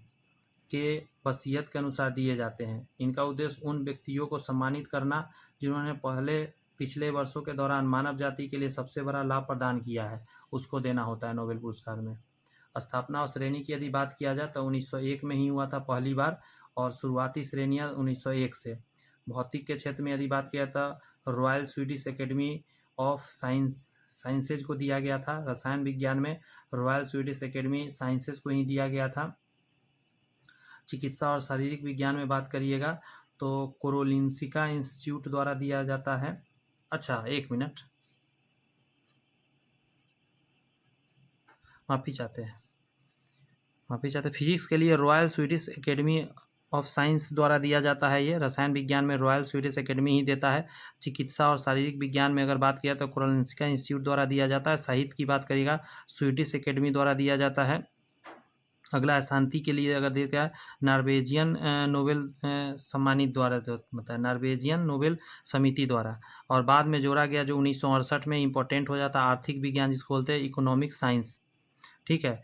A: के वसीयत के अनुसार दिए जाते हैं। इनका उद्देश्य उन व्यक्तियों को सम्मानित करना जिन्होंने पिछले वर्षों के दौरान मानव जाति के लिए सबसे बड़ा लाभ प्रदान किया है, उसको देना होता है नोबेल पुरस्कार में। स्थापना और श्रेणी की यदि बात किया जाए तो 1901 में ही हुआ था पहली बार, और शुरुआती श्रेणियां 1901 से। भौतिक के क्षेत्र में यदि बात किया था royal Swedish academy of sciences को दिया गया था। रसायन विज्ञान में रॉयल स्वीडिश एकेडमी साइंसेज को ही दिया गया था। चिकित्सा और शारीरिक विज्ञान में बात करिएगा तो कोरोलिंसिका इंस्टीट्यूट द्वारा दिया जाता है। अच्छा, एक मिनट, माफ़ी चाहते हैं। फिजिक्स के लिए royal Swedish academy of science द्वारा दिया जाता है ये। रसायन विज्ञान में रॉयल स्वीडिश एकेडमी ही देता है। चिकित्सा और शारीरिक विज्ञान में अगर बात किया तो कोरोलिंस्का इंस्टीट्यूट द्वारा दिया जाता है। साहित्य की बात करिएगा स्वीडिश एकेडमी द्वारा दिया जाता है। अगला शांति के लिए अगर देखा है नॉर्वेजियन नोबेल सम्मानित द्वारा मतलब नॉर्वेजियन नोबेल समिति द्वारा। और बाद में जोड़ा गया जो 1968 में इम्पोर्टेंट हो जाता है आर्थिक विज्ञान जिसको बोलते हैं इकोनॉमिक साइंस, ठीक है।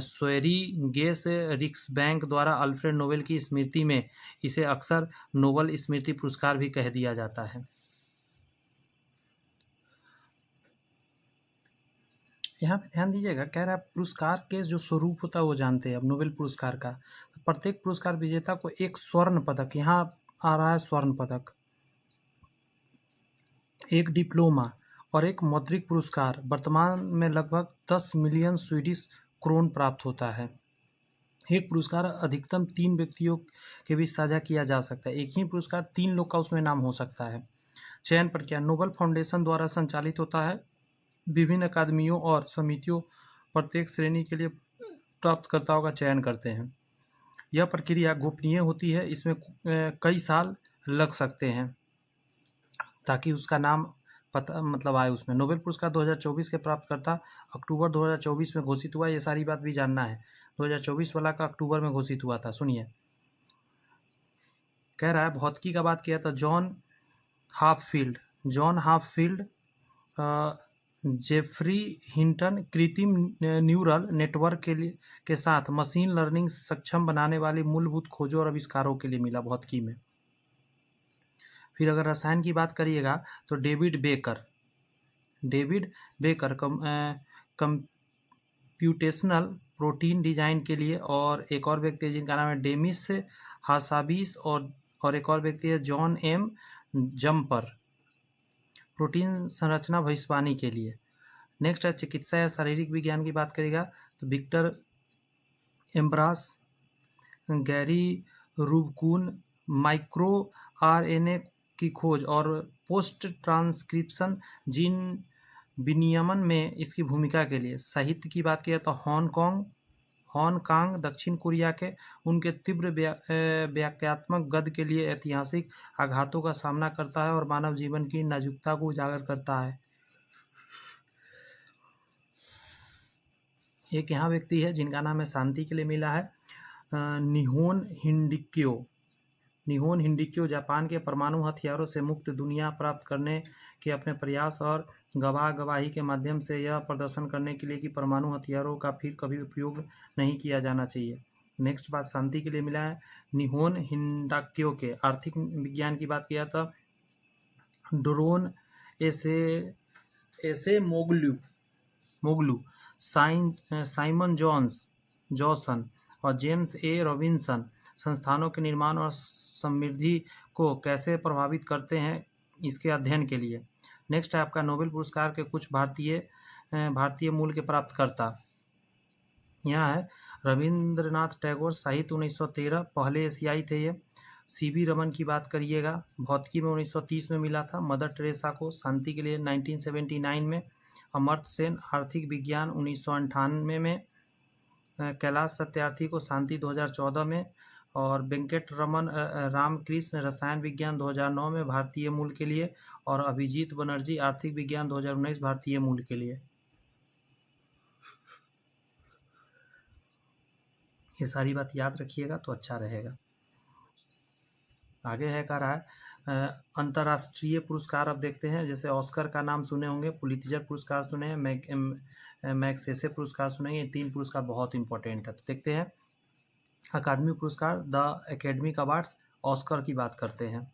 A: स्वेरिगेस रिक्सबैंक द्वारा अल्फ्रेड नोबेल की स्मृति में इसे अक्सर नोबेल स्मृति पुरस्कार भी कह दिया जाता है। यहाँ पे ध्यान दीजिएगा, कह रहा है पुरस्कार के जो स्वरूप होता है वो जानते हैं। अब नोबेल पुरस्कार का तो प्रत्येक पुरस्कार विजेता को एक स्वर्ण पदक, यहाँ आ रहा है स्वर्ण पदक, एक डिप्लोमा और एक मौद्रिक पुरस्कार वर्तमान में लगभग 10 मिलियन स्वीडिश क्रोन प्राप्त होता है। एक पुरस्कार अधिकतम 3 व्यक्तियों के बीच साझा किया जा सकता है। एक ही पुरस्कार 3 लोग का उसमें नाम हो सकता है। चयन प्रक्रिया नोबेल फाउंडेशन द्वारा संचालित होता है। विभिन्न अकादमियों और समितियों प्रत्येक श्रेणी के लिए प्राप्तकर्ताओं का चयन करते हैं। यह प्रक्रिया गोपनीय होती है। इसमें कई साल लग सकते हैं ताकि उसका नाम पता मतलब आए उसमें। नोबेल पुरस्कार 2024 के प्राप्तकर्ता अक्टूबर 2024 में घोषित हुआ। ये सारी बात भी जानना है। 2024 वाला का अक्टूबर में घोषित हुआ था। सुनिए, कह रहा है भौतिकी का बात किया था जॉन हाफील्ड जेफरी हिंटन कृत्रिम न्यूरल नेटवर्क के साथ मशीन लर्निंग सक्षम बनाने वाली मूलभूत खोजों और आविष्कारों के लिए मिला भौतिकी में। फिर अगर रसायन की बात करिएगा तो David baker computational protein design के लिए, और एक और व्यक्ति है जिनका नाम है डेमिस हासाबिस, और एक और व्यक्ति है जॉन एम जम्पर प्रोटीन संरचना भविष्यवाणी के लिए। नेक्स्ट है चिकित्सा या शारीरिक विज्ञान की बात करेगा तो विक्टर एम्ब्रास, गैरी रूबकून माइक्रो आरएनए की खोज और पोस्ट ट्रांसक्रिप्शन जीन विनियमन में इसकी भूमिका के लिए। साहित्य की बात किया तो हांगकांग दक्षिण कोरिया के उनके तीव्र व्याख्यात्मक गद के लिए ऐतिहासिक आघातों का सामना करता है और मानव जीवन की नाजुकता को उजागर करता है। एक यहाँ व्यक्ति है जिनका नाम है शांति के लिए मिला है निहोन हिंडिक्यो जापान के परमाणु हथियारों से मुक्त दुनिया प्राप्त करने के अपने प्रयास और गवाही के माध्यम से यह प्रदर्शन करने के लिए कि परमाणु हथियारों का फिर कभी उपयोग नहीं किया जाना चाहिए। नेक्स्ट बात शांति के लिए मिला है निहोन हिंडाक्यो के। आर्थिक विज्ञान की बात किया था डोरोन एसे मोगलू साइमन जॉनसन और जेम्स ए रॉबिन्सन संस्थानों के निर्माण और समृद्धि को कैसे प्रभावित करते हैं इसके अध्ययन के लिए। नेक्स्ट है आपका नोबेल पुरस्कार के कुछ भारतीय मूल के प्राप्तकर्ता। यहाँ है रविंद्रनाथ टैगोर, साहित्य 1913, पहले एशियाई थे ये। सीवी रमन की बात करिएगा भौतिकी में 1930 में मिला था। मदर टेरेसा को शांति के लिए 1979 में। अमर्त्य सेन आर्थिक विज्ञान 1998 में। कैलाश सत्यार्थी को शांति 2014 में। और वेंकट रमन रामकृष्ण रसायन विज्ञान 2009 में भारतीय मूल के लिए, और अभिजीत बनर्जी आर्थिक विज्ञान 2019 भारतीय मूल के लिए। ये सारी बात याद रखिएगा तो अच्छा रहेगा। आगे है, कह रहा है अंतर्राष्ट्रीय पुरस्कार अब देखते हैं। जैसे ऑस्कर का नाम सुने होंगे, पुलित्जर पुरस्कार सुने हैं, मैग्सेसे पुरस्कार सुने, ये 3 पुरस्कार बहुत इंपॉर्टेंट है। तो देखते हैं अकादमी पुरस्कार, द एकेडमिक अवार्ड्स, ऑस्कर की बात करते हैं।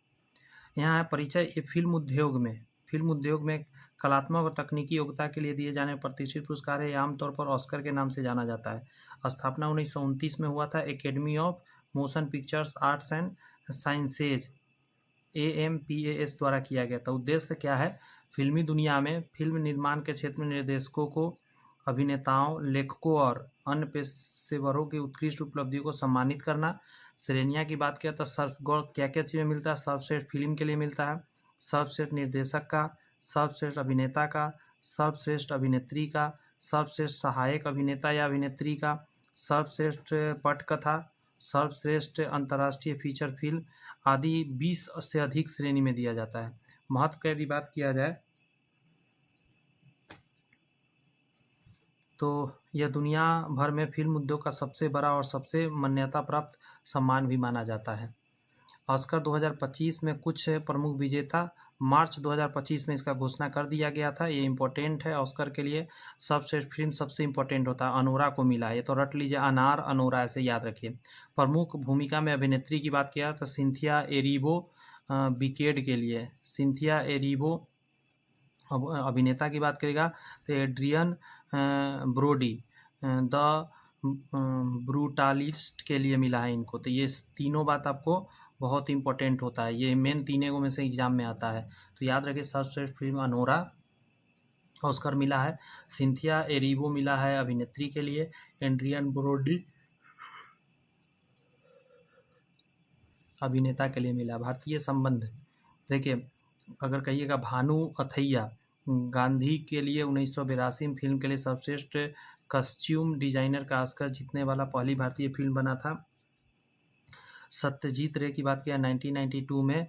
A: यहाँ है परिचय। ये फिल्म उद्योग में कलात्मक और तकनीकी योग्यता के लिए दिए जाने वाले प्रतिष्ठित पुरस्कार है। आमतौर पर ऑस्कर के नाम से जाना जाता है। स्थापना 1929 में हुआ था। Academy of motion pictures arts and sciences AMPAS द्वारा किया गया था। उद्देश्य क्या है? फिल्मी दुनिया में फिल्म निर्माण के क्षेत्र में निर्देशकों को, अभिनेताओं, लेखकों और अन्य पेशेवरों की उत्कृष्ट उपलब्धियों को सम्मानित करना। श्रेणियाँ की बात किया तो सर्वश्रेष्ठ क्या क्या चीज़ें मिलता है? सर्वश्रेष्ठ फिल्म के लिए मिलता है, सर्वश्रेष्ठ निर्देशक का, सर्वश्रेष्ठ अभिनेता का, सर्वश्रेष्ठ अभिनेत्री का, सर्वश्रेष्ठ सहायक अभिनेता या अभिनेत्री का, सर्वश्रेष्ठ पटकथा, सर्वश्रेष्ठ अंतर्राष्ट्रीय फीचर फिल्म आदि 20 से अधिक श्रेणी में दिया जाता है। महत्व की यदि बात किया जाए तो यह दुनिया भर में फिल्म उद्योग का सबसे बड़ा और सबसे मान्यता प्राप्त सम्मान भी माना जाता है। ऑस्कर 2025 में कुछ प्रमुख विजेता मार्च 2025 में इसका घोषणा कर दिया गया था। ये इम्पोर्टेंट है ऑस्कर के लिए। सर्वश्रेष्ठ फिल्म सबसे इम्पोर्टेंट होता है, अनोरा को मिला है। ये तो रट लीजिए, अनार अनोरा, ऐसे याद रखिए। प्रमुख भूमिका में अभिनेत्री की बात किया तो सिंथिया एरिबो विकेड के लिए, सिंथिया एरिबो। अभिनेता की बात करेगा तो एड्रियन ब्रोडी द ब्रूटालिस्ट के लिए मिला है इनको। तो ये तीनों बात आपको बहुत इंपॉर्टेंट होता है, ये मेन तीनों में से एग्जाम में आता है। तो याद रखिए, सर्वश्रेष्ठ फिल्म अनोरा ऑस्कर मिला है, सिंथिया एरिबो मिला है अभिनेत्री के लिए, एड्रियन ब्रोडी अभिनेता के लिए मिला। भारतीय संबंध देखिए, अगर कहिएगा भानु अथैया गांधी के लिए 1982 में फिल्म के लिए सर्वश्रेष्ठ कस्ट्यूम डिजाइनर का ऑस्कर जीतने वाला पहली भारतीय फिल्म बना था। सत्यजीत रे की बात किया 1992 में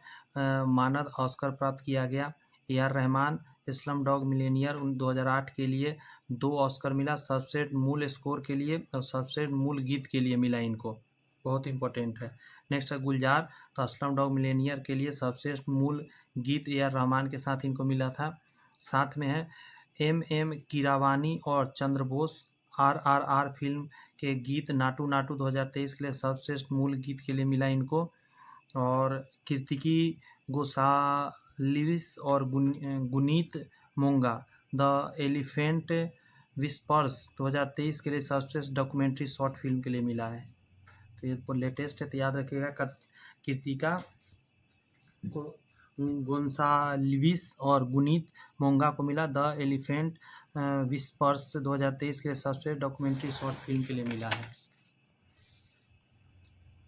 A: मानद ऑस्कर प्राप्त किया गया। AR Rahman slum dog millionaire 2008 के लिए 2 ऑस्कर मिला, सर्वश्रेष्ठ मूल स्कोर के लिए और सर्वश्रेष्ठ मूल गीत के लिए मिला इनको, बहुत इंपॉर्टेंट है। नेक्स्ट है गुलजार, तो अस्लम डॉग मिलियनियर के लिए सर्वश्रेष्ठ मूल गीत AR रहमान के साथ इनको मिला था। साथ में है MM कीरावानी और चंद्र बोस RRR फिल्म के गीत नाटू नाटू 2023 के लिए सर्वश्रेष्ठ मूल गीत के लिए मिला इनको। और कीर्तिकी गोसालिविस और Guneet Monga the elephant whispers 2023 के लिए सर्वश्रेष्ठ डॉक्यूमेंट्री शॉर्ट फिल्म के लिए मिला है। तो ये लेटेस्ट है, तो याद रखिएगा। कीर्तिका गोंसाल्विस और गुनीत मोंगा को मिला द एलिफेंट विस्पर्स 2023 के सर्वश्रेष्ठ डॉक्यूमेंट्री शॉर्ट फिल्म के लिए मिला है।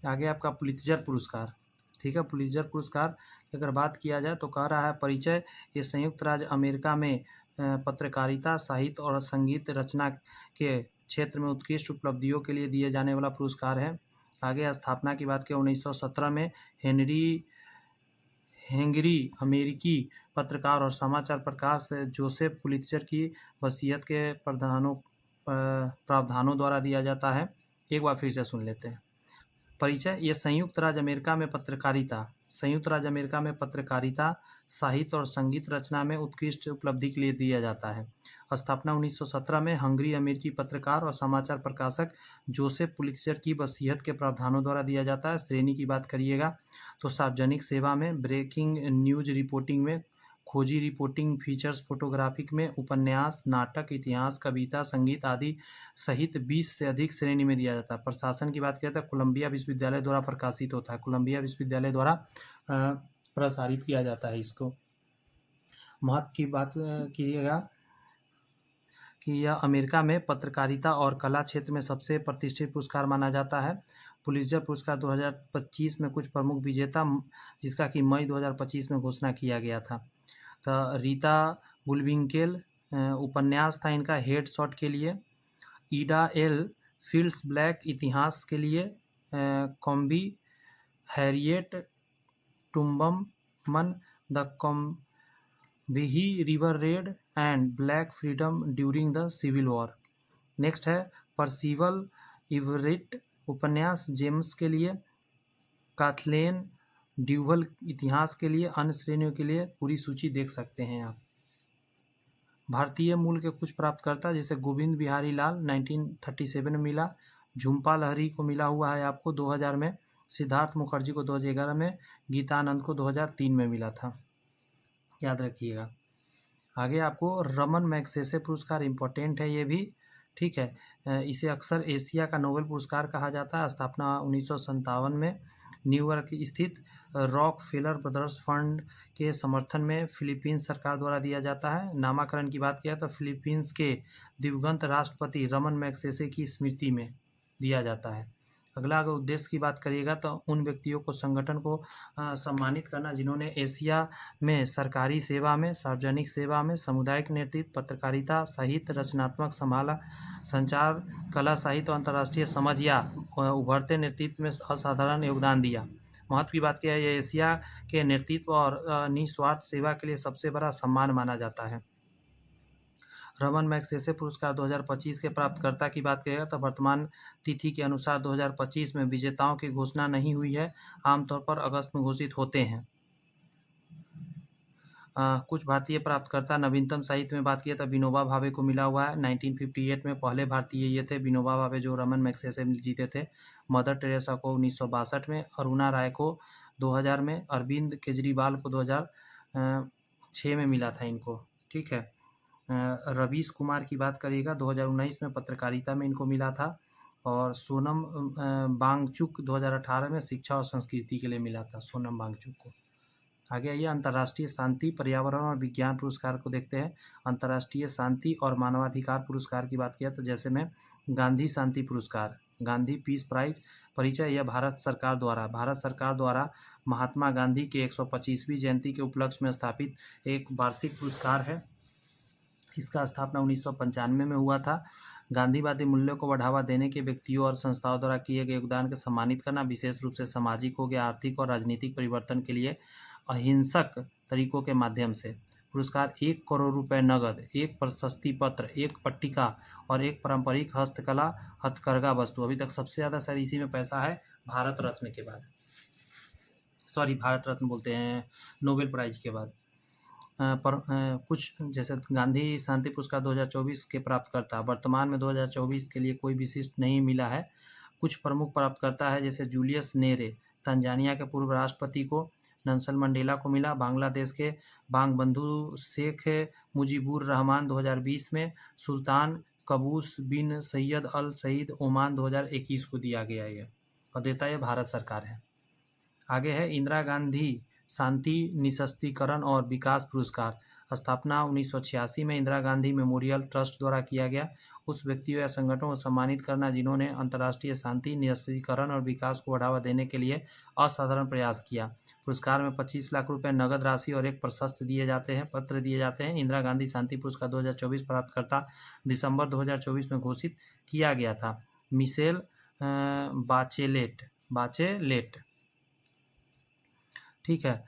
A: आगे आपका पुलित्जर पुरस्कार, ठीक है। पुलित्जर पुरस्कार की अगर बात किया जाए तो कह रहा है परिचय, ये संयुक्त राज्य अमेरिका में पत्रकारिता, साहित्य और संगीत रचना के क्षेत्र में उत्कृष्ट उपलब्धियों के लिए दिए जाने वाला पुरस्कार है। आगे स्थापना की बात किया 1917 में हेनरी अमेरिकी पत्रकार और समाचार प्रकाश जोसेफ पुलित्जर की वसीयत के प्रावधानों द्वारा दिया जाता है। एक बार फिर से सुन लेते हैं। परिचय, ये संयुक्त राज्य अमेरिका में पत्रकारिता, साहित्य और संगीत रचना में उत्कृष्ट उपलब्धि के लिए दिया जाता है। स्थापना 1917 में हंगरी अमेरिकी पत्रकार और समाचार प्रकाशक जोसेफ पुलित्जर की वसीयत के प्रावधानों द्वारा दिया जाता है। श्रेणी की बात करिएगा तो सार्वजनिक सेवा में, ब्रेकिंग न्यूज रिपोर्टिंग में, खोजी रिपोर्टिंग, फीचर्स फोटोग्राफिक में, उपन्यास, नाटक, इतिहास, कविता, संगीत आदि सहित 20 से अधिक श्रेणी में दिया जाता है। प्रशासन की बात किया तो कोलंबिया विश्वविद्यालय द्वारा प्रकाशित होता है, कोलंबिया विश्वविद्यालय द्वारा प्रसारित किया जाता है इसको। महत्व की बात कीजिएगा कि यह अमेरिका में पत्रकारिता और कला क्षेत्र में सबसे प्रतिष्ठित पुरस्कार माना जाता है। पुलित्जर पुरस्कार 2025 में कुछ प्रमुख विजेता, जिसका कि मई 2025 में घोषणा किया गया था। तो रीता बुलविंकेल उपन्यास था इनका हेड शॉट के लिए, ईडा एल फील्ड्स ब्लैक इतिहास के लिए, Combahee, Harriet Tubman, the Combahee river raid and black freedom during the civil war. Next है परसिवल इवरिट उपन्यास जेम्स के लिए, काथलेन ड्यूवल इतिहास के लिए। अन्य श्रेणियों के लिए पूरी सूची देख सकते हैं आप। भारतीय मूल के कुछ प्राप्तकर्ता जैसे गोविंद बिहारी लाल 1937 में मिला, झुम्पा लाहिरी को मिला हुआ है आपको 2000 में, सिद्धार्थ मुखर्जी को 2011 में, गीतानंद को 2003 में मिला था, याद रखिएगा। आगे आपको रमन मैग्सेसे पुरस्कार इम्पोर्टेंट है ये भी, ठीक है। इसे अक्सर एशिया का नोबेल पुरस्कार कहा जाता है। स्थापना 1957 में न्यूयॉर्क स्थित रॉक फेलर ब्रदर्स फंड के समर्थन में फिलीपींस सरकार द्वारा दिया जाता है। नामाकरण की बात किया तो फिलीपींस के दिवंगत राष्ट्रपति रमन मैग्सेसे की स्मृति में दिया जाता है। अगला अगर उद्देश्य की बात करिएगा तो उन व्यक्तियों को संगठन को सम्मानित करना जिन्होंने एशिया में सरकारी सेवा में, सार्वजनिक सेवा में, सामुदायिक नेतृत्व, पत्रकारिता, साहित्य, रचनात्मक संभाला, संचार, कला, साहित्य और अंतर्राष्ट्रीय समझ या उभरते नेतृत्व में असाधारण योगदान दिया। महत्व की बात किया है, यह एशिया के नेतृत्व और निस्वार्थ सेवा के लिए सबसे बड़ा सम्मान माना जाता है। रमन मैग्सेसे पुरस्कार 2025 के प्राप्तकर्ता की बात करेगा तो वर्तमान तिथि के अनुसार 2025 में विजेताओं की घोषणा नहीं हुई है, आमतौर पर अगस्त में घोषित होते हैं। कुछ भारतीय प्राप्तकर्ता नवीनतम साहित्य में बात किया तो विनोबा भावे को मिला हुआ है। 1958 में पहले भारतीय ये थे विनोबा भावे जो रमन मैग्सेसे जीते थे। मदर टेरेसा को 1962 में, अरुणा राय को 2000 में, अरविंद केजरीवाल को 2006 में मिला था इनको, ठीक है। रवीश कुमार की बात करिएगा 2019 में पत्रकारिता में इनको मिला था, और सोनम वांगचुक 2018 में शिक्षा और संस्कृति के लिए मिला था, सोनम वांगचुक को। आगे आइए अंतर्राष्ट्रीय शांति, पर्यावरण और विज्ञान पुरस्कार को देखते हैं। अंतर्राष्ट्रीय शांति और मानवाधिकार पुरस्कार की बात किया तो जैसे में गांधी शांति पुरस्कार, गांधी पीस प्राइज। परिचय, यह भारत सरकार द्वारा महात्मा गांधी के 125वीं जयंती के उपलक्ष्य में स्थापित एक वार्षिक पुरस्कार है। इसका स्थापना 1995 में हुआ था। गांधीवादी मूल्यों को बढ़ावा देने के व्यक्तियों और संस्थाओं द्वारा किए गए योगदान को सम्मानित करना, विशेष रूप से सामाजिक हो गया, आर्थिक और राजनीतिक परिवर्तन के लिए अहिंसक तरीकों के माध्यम से। पुरस्कार 1 करोड़ रुपए नगद, 1 प्रशस्ति पत्र, 1 पट्टिका और 1 पारंपरिक हस्तकला हथकरघा वस्तु। अभी तक सबसे ज़्यादा सर इसी में पैसा है भारत रत्न के बाद, सॉरी भारत रत्न बोलते हैं नोबेल प्राइज के बाद। कुछ जैसे गांधी शांति पुरस्कार 2024 के प्राप्तकर्ता, वर्तमान में 2024 के लिए कोई विशिष्ट नहीं मिला है। कुछ प्रमुख प्राप्तकर्ता है जैसे जूलियस नेरे तंजानिया के पूर्व राष्ट्रपति को, नेल्सन मंडेला को मिला, बांग्लादेश के बांगबंधु शेख मुजीबुर रहमान 2020 में, सुल्तान कबूस बिन सैयद अल सईद ओमान 2021 को दिया गया है, और देता है भारत सरकार है। आगे है इंदिरा गांधी शांति, निःशस्त्रीकरण और विकास पुरस्कार। स्थापना 1986 में इंदिरा गांधी मेमोरियल ट्रस्ट द्वारा किया गया। उस व्यक्तियों या संगठनों को सम्मानित करना जिन्होंने अंतर्राष्ट्रीय शांति, निःशस्त्रीकरण और विकास को बढ़ावा देने के लिए असाधारण प्रयास किया। पुरस्कार में 25 लाख रुपए नगद राशि और एक प्रशस्ति पत्र दिए जाते हैं। इंदिरा गांधी शांति पुरस्कार 2024 प्राप्तकर्ता दिसंबर 2024 में घोषित किया गया था मिशेल बाचेलेट, ठीक है।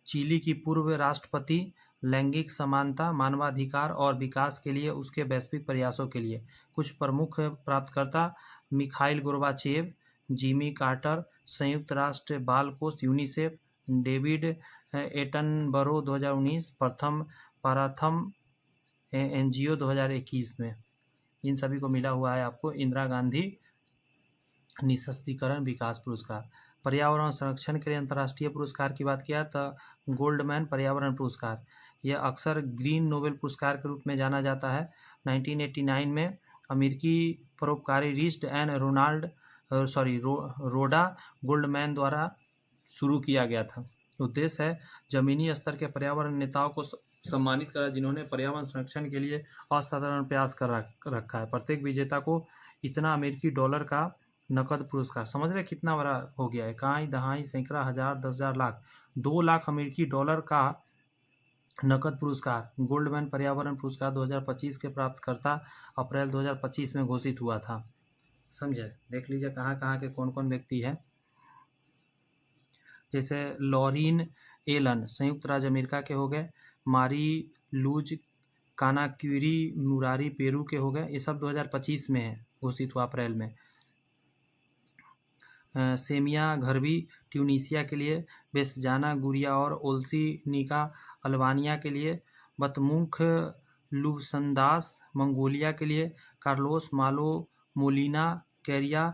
A: चिली की पूर्व राष्ट्रपति, लैंगिक समानता, मानवाधिकार और विकास के लिए उसके वैश्विक प्रयासों के लिए। कुछ प्रमुख प्राप्तकर्ता मिखाइल गोर्बाचेव, जिमी कार्टर, संयुक्त राष्ट्र बाल कोष यूनिसेफ, डेविड एटनबरो 2019, प्रथम एनजीओ 2021 में। इन सभी को मिला हुआ है आपको इंदिरा गांधी निःशस्त्रीकरण विकास पुरस्कार। पर्यावरण संरक्षण के लिए अंतर्राष्ट्रीय पुरस्कार की बात किया तो गोल्डमैन पर्यावरण पुरस्कार, यह अक्सर ग्रीन नोबेल पुरस्कार के रूप में जाना जाता है। 1989 में अमेरिकी परोपकारी रिचर्ड एंड रोडा गोल्डमैन द्वारा शुरू किया गया था। उद्देश्य है जमीनी स्तर के पर्यावरण नेताओं को सम्मानित करा जिन्होंने पर्यावरण संरक्षण के लिए असाधारण प्रयास कर रखा है। प्रत्येक विजेता को इतना अमेरिकी डॉलर का नकद पुरस्कार, समझ रहे कितना बड़ा हो गया है, इकाई, दहाई, सैकड़ा, हजार, 10,000, लाख, 2 लाख अमेरिकी डॉलर का नकद पुरस्कार गोल्डमैन पर्यावरण पुरस्कार 2025 के प्राप्तकर्ता अप्रैल 2025 में घोषित हुआ था। समझे। देख लीजिए कहाँ कहाँ के कौन कौन व्यक्ति हैं। जैसे लॉरीन एलन संयुक्त राज्य अमेरिका के हो गए, मारी लूज कानाक्यूरी मुरारी पेरू के हो गए। ये सब 2025 में है, घोषित हुआ अप्रैल में। सेमिया घरवी ट्यूनीसिया के लिए, बेसजाना गुरिया और ओल्सी निका अल्बानिया के लिए, बतमुख लुबसंदास मंगोलिया के लिए, कार्लोस मालो मोलिना कैरिया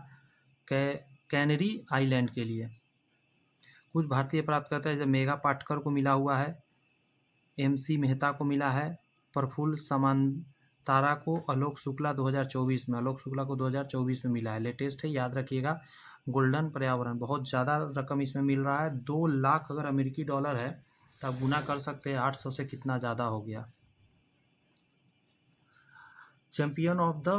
A: कैनरी आइलैंड के लिए। कुछ भारतीय प्राप्तकर्ता जैसे मेघा पाटकर को मिला हुआ है, MC मेहता को मिला है, प्रफुल्ल समांतारा को, आलोक शुक्ला 2024 में, आलोक शुक्ला को 2024 में मिला है, लेटेस्ट है, याद रखिएगा। गोल्डन पर्यावरण बहुत ज़्यादा रकम इसमें मिल रहा है, 2 लाख अगर अमेरिकी डॉलर है तो आप गुना कर सकते हैं 800 से, कितना ज़्यादा हो गया। चैंपियन ऑफ द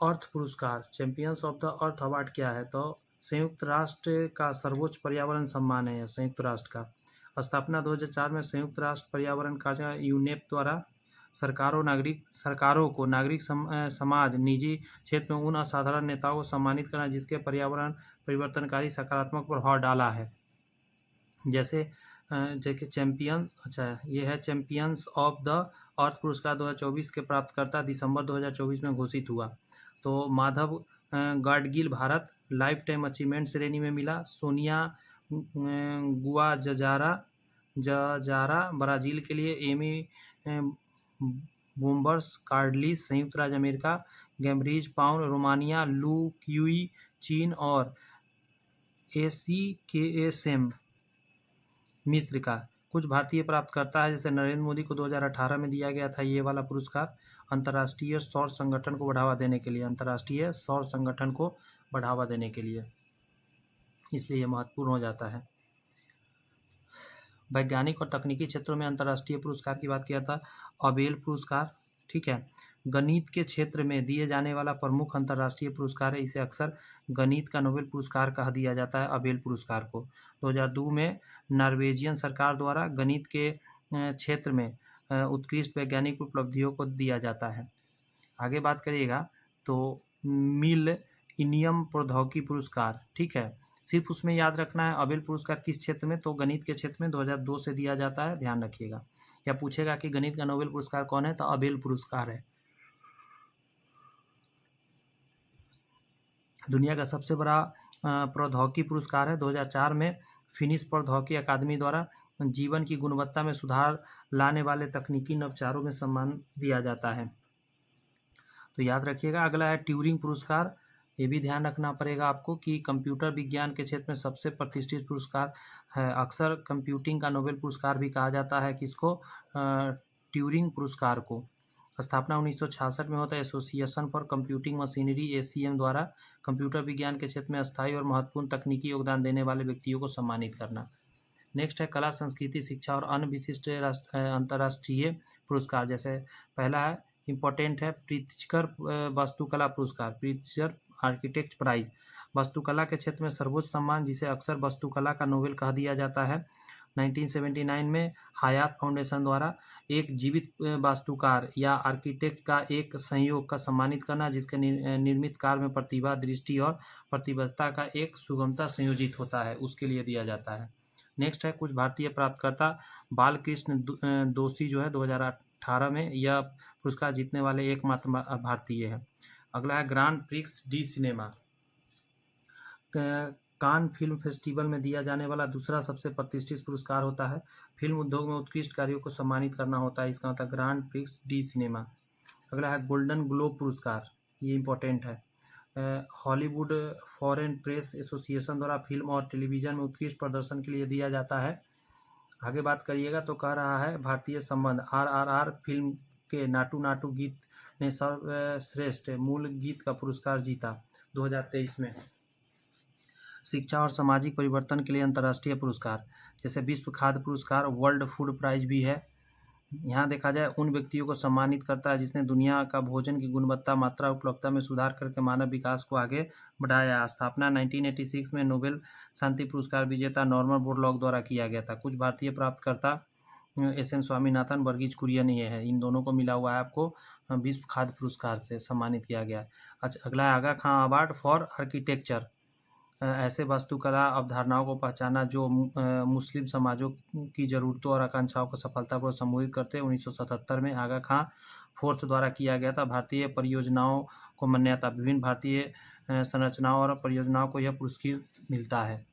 A: अर्थ पुरस्कार, champions of the earth award क्या है? तो संयुक्त राष्ट्र का सर्वोच्च पर्यावरण सम्मान है संयुक्त राष्ट्र का। स्थापना 2004 में संयुक्त राष्ट्र पर्यावरण कार्य यूनेप द्वारा सरकारों को नागरिक समाज निजी क्षेत्र में उन असाधारण नेताओं को सम्मानित करना जिसके पर्यावरण परिवर्तनकारी सकारात्मक प्रभाव डाला है। जैसे चैंपियन, अच्छा ये है चैंपियंस ऑफ द अर्थ पुरस्कार 2024 के प्राप्तकर्ता दिसंबर 2024 में घोषित हुआ। तो Madhav Gadgil Bharat life time achievement श्रेणी में मिला। सोनिया जजारा ब्राजील के लिए, एमी बोम्बर्स कार्डलिस संयुक्त राज्य अमेरिका, गैम्ब्रिज पाउन रोमानिया, लू क्यूई चीन और ACKSM मिस्र का। कुछ भारतीय प्राप्तकर्ता है जैसे नरेंद्र मोदी को 2018 में दिया गया था ये वाला पुरस्कार, अंतर्राष्ट्रीय सौर संगठन को बढ़ावा देने के लिए, अंतर्राष्ट्रीय सौर संगठन को बढ़ावा देने के लिए, इसलिए यह महत्वपूर्ण हो जाता है। वैज्ञानिक और तकनीकी क्षेत्रों में अंतर्राष्ट्रीय पुरस्कार की बात किया था, अबेल पुरस्कार, ठीक है। गणित के क्षेत्र में दिए जाने वाला प्रमुख अंतर्राष्ट्रीय पुरस्कार है, इसे अक्सर गणित का नोबेल पुरस्कार कहा दिया जाता है, अबेल पुरस्कार को। 2002 में नॉर्वेजियन सरकार द्वारा गणित के क्षेत्र में उत्कृष्ट वैज्ञानिक उपलब्धियों को दिया जाता है। आगे बात करिएगा तो मिलेनियम प्रौद्योगिकी पुरस्कार, ठीक है। सिर्फ उसमें याद रखना है अबेल पुरस्कार किस क्षेत्र में, तो गणित के क्षेत्र में 2002 से दिया जाता है, ध्यान रखिएगा। या पूछेगा कि गणित का नोबेल पुरस्कार कौन है, तो अबेल पुरस्कार है। दुनिया का सबसे बड़ा प्रौद्योगिकी पुरस्कार है, 2004 में फिनिश प्रौद्योगिकी अकादमी द्वारा जीवन की गुणवत्ता में सुधार लाने वाले तकनीकी नवाचारों में सम्मान दिया जाता है, तो याद रखिएगा। अगला है ट्यूरिंग पुरस्कार, ये भी ध्यान रखना पड़ेगा आपको कि कंप्यूटर विज्ञान के क्षेत्र में सबसे प्रतिष्ठित पुरस्कार है। अक्सर कंप्यूटिंग का नोबेल पुरस्कार भी कहा जाता है किसको, ट्यूरिंग पुरस्कार को। स्थापना 1966 में होता है, association for computing machinery ACM द्वारा कंप्यूटर विज्ञान के क्षेत्र में अस्थायी और महत्वपूर्ण तकनीकी योगदान देने वाले व्यक्तियों को सम्मानित करना। नेक्स्ट है कला संस्कृति शिक्षा और अन्य विशिष्ट अंतर्राष्ट्रीय पुरस्कार, जैसे पहला है इम्पोर्टेंट है प्रीतिकर वास्तुकला पुरस्कार, प्रीतिकर आर्किटेक्ट प्राइज, वास्तुकला के क्षेत्र में सर्वोच्च सम्मान जिसे अक्सर वास्तुकला का नोबेल कहा दिया जाता है। 1979 में हयात फाउंडेशन द्वारा एक जीवित वास्तुकार या आर्किटेक्ट का एक संयोग का सम्मानित करना जिसके निर्मित कार्य में प्रतिभा, दृष्टि और प्रतिबद्धता का एक सुगमता संयोजित होता है, उसके लिए दिया जाता है। नेक्स्ट है कुछ भारतीय प्राप्तकर्ता, बालकृष्ण दोषी जो है 2018 में यह पुरस्कार जीतने वाले एकमात्र भारतीय है। अगला है grand prix D cinema, Cannes film festival में दिया जाने वाला दूसरा सबसे प्रतिष्ठित पुरस्कार होता है। फिल्म उद्योग में उत्कृष्ट कार्यों को सम्मानित करना होता है, इसका मतलब ग्रांड प्रिक्स डी सिनेमा। अगला है गोल्डन ग्लोब पुरस्कार, ये इंपॉर्टेंट है, हॉलीवुड फॉरेन प्रेस एसोसिएशन द्वारा फिल्म और टेलीविज़न में उत्कृष्ट प्रदर्शन के लिए दिया जाता है। आगे बात करिएगा तो कह रहा है भारतीय संबंध, RRR फिल्म के नाटू नाटू गीत ने सर्वश्रेष्ठ मूल गीत का पुरस्कार जीता 2023 में। शिक्षा और सामाजिक परिवर्तन के लिए अंतर्राष्ट्रीय पुरस्कार, जैसे विश्व खाद्य पुरस्कार, वर्ल्ड फूड प्राइज भी है। यहाँ देखा जाए उन व्यक्तियों को सम्मानित करता है जिसने दुनिया का भोजन की गुणवत्ता, मात्रा, उपलब्धता में सुधार करके मानव विकास को आगे बढ़ाया। स्थापना 1986 में नोबेल शांति पुरस्कार विजेता नॉर्मन बोरलॉग द्वारा किया गया था। कुछ भारतीय प्राप्तकर्ता एस एम स्वामीनाथन, वर्गीज कुरियन ये है, इन दोनों को मिला हुआ है आपको विश्व खाद्य पुरस्कार से सम्मानित किया गया है। अच्छा, अगला है आगा खां अवार्ड फॉर आर्किटेक्चर, ऐसे वास्तुकला अवधारणाओं को पहचाना जो मुस्लिम समाजों की ज़रूरतों और आकांक्षाओं को सफलतापूर्वक संबोधित करते 1977 में आगा खां फोर्थ द्वारा किया गया था। भारतीय परियोजनाओं को मान्यता, विभिन्न भारतीय संरचनाओं और परियोजनाओं को यह पुरस्कृत मिलता है।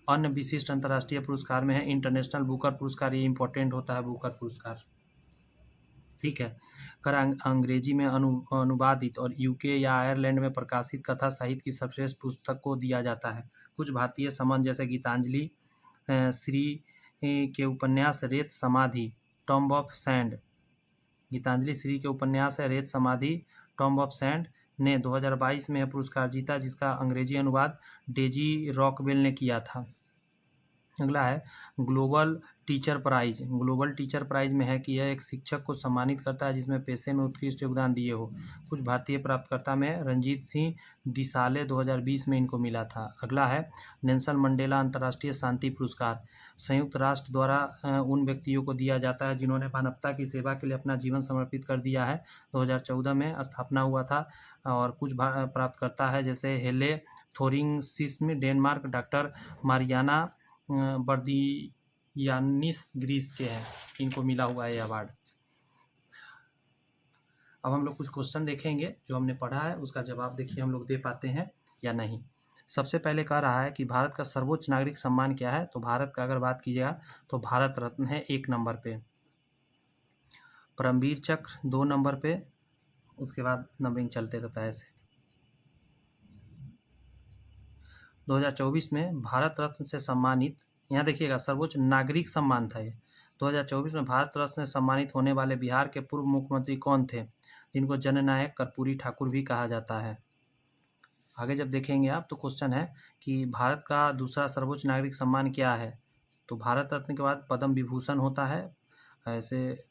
A: अन्य विशिष्ट अंतर्राष्ट्रीय पुरस्कार में है इंटरनेशनल बुकर पुरस्कार, ये इंपॉर्टेंट होता है बुकर पुरस्कार, ठीक है। कर अंग्रेजी में अनुवादित और यूके या आयरलैंड में प्रकाशित कथा साहित्य की सर्वश्रेष्ठ पुस्तक को दिया जाता है। कुछ भारतीय संबंध जैसे गीतांजलि श्री के उपन्यास Ret Samadhi tomb of sand, Geetanjali Shree के उपन्यास है रेत समाधि टॉम्ब ऑफ सैंड ने 2022 में यह पुरस्कार जीता, जिसका अंग्रेजी अनुवाद डेजी रॉकवेल ने किया था। अगला है global teacher prize. Global teacher prize में है कि यह एक शिक्षक को सम्मानित करता है जिसमें पेशे में उत्कृष्ट योगदान दिए हो। कुछ भारतीय प्राप्तकर्ता में रंजीत सिंह दिसाले 2020 में इनको मिला था। अगला है नेल्सन मंडेला अंतर्राष्ट्रीय शांति पुरस्कार, संयुक्त राष्ट्र द्वारा उन व्यक्तियों को दिया जाता है जिन्होंने मानवता की सेवा के लिए अपना जीवन समर्पित कर दिया है। 2014 में स्थापना हुआ था। और कुछ प्राप्तकर्ता है जैसे हेले थोरिंगसिस्म डेनमार्क, डॉक्टर मारियाना बर्दियानिस ग्रीस के हैं, इनको मिला हुआ है अवार्ड। अब हम लोग कुछ क्वेश्चन देखेंगे जो हमने पढ़ा है, उसका जवाब देखिए हम लोग दे पाते हैं या नहीं। सबसे पहले कह रहा है कि भारत का सर्वोच्च नागरिक सम्मान क्या है, तो भारत का अगर बात कीजिएगा तो भारत रत्न है 1 नंबर पे, परमवीर चक्र 2 नंबर पे, उसके बाद नंबरिंग चलते रहता है ऐसे। 2024 में भारत रत्न से सम्मानित, यहाँ देखिएगा सर्वोच्च नागरिक सम्मान था ये। 2024 में भारत रत्न से सम्मानित होने वाले बिहार के पूर्व मुख्यमंत्री कौन थे, जिनको जननायक कर्पूरी ठाकुर भी कहा जाता है। आगे जब देखेंगे आप तो क्वेश्चन है कि भारत का दूसरा सर्वोच्च नागरिक सम्मान क्या है, तो भारत रत्न के बाद पद्म विभूषण होता है। ऐसे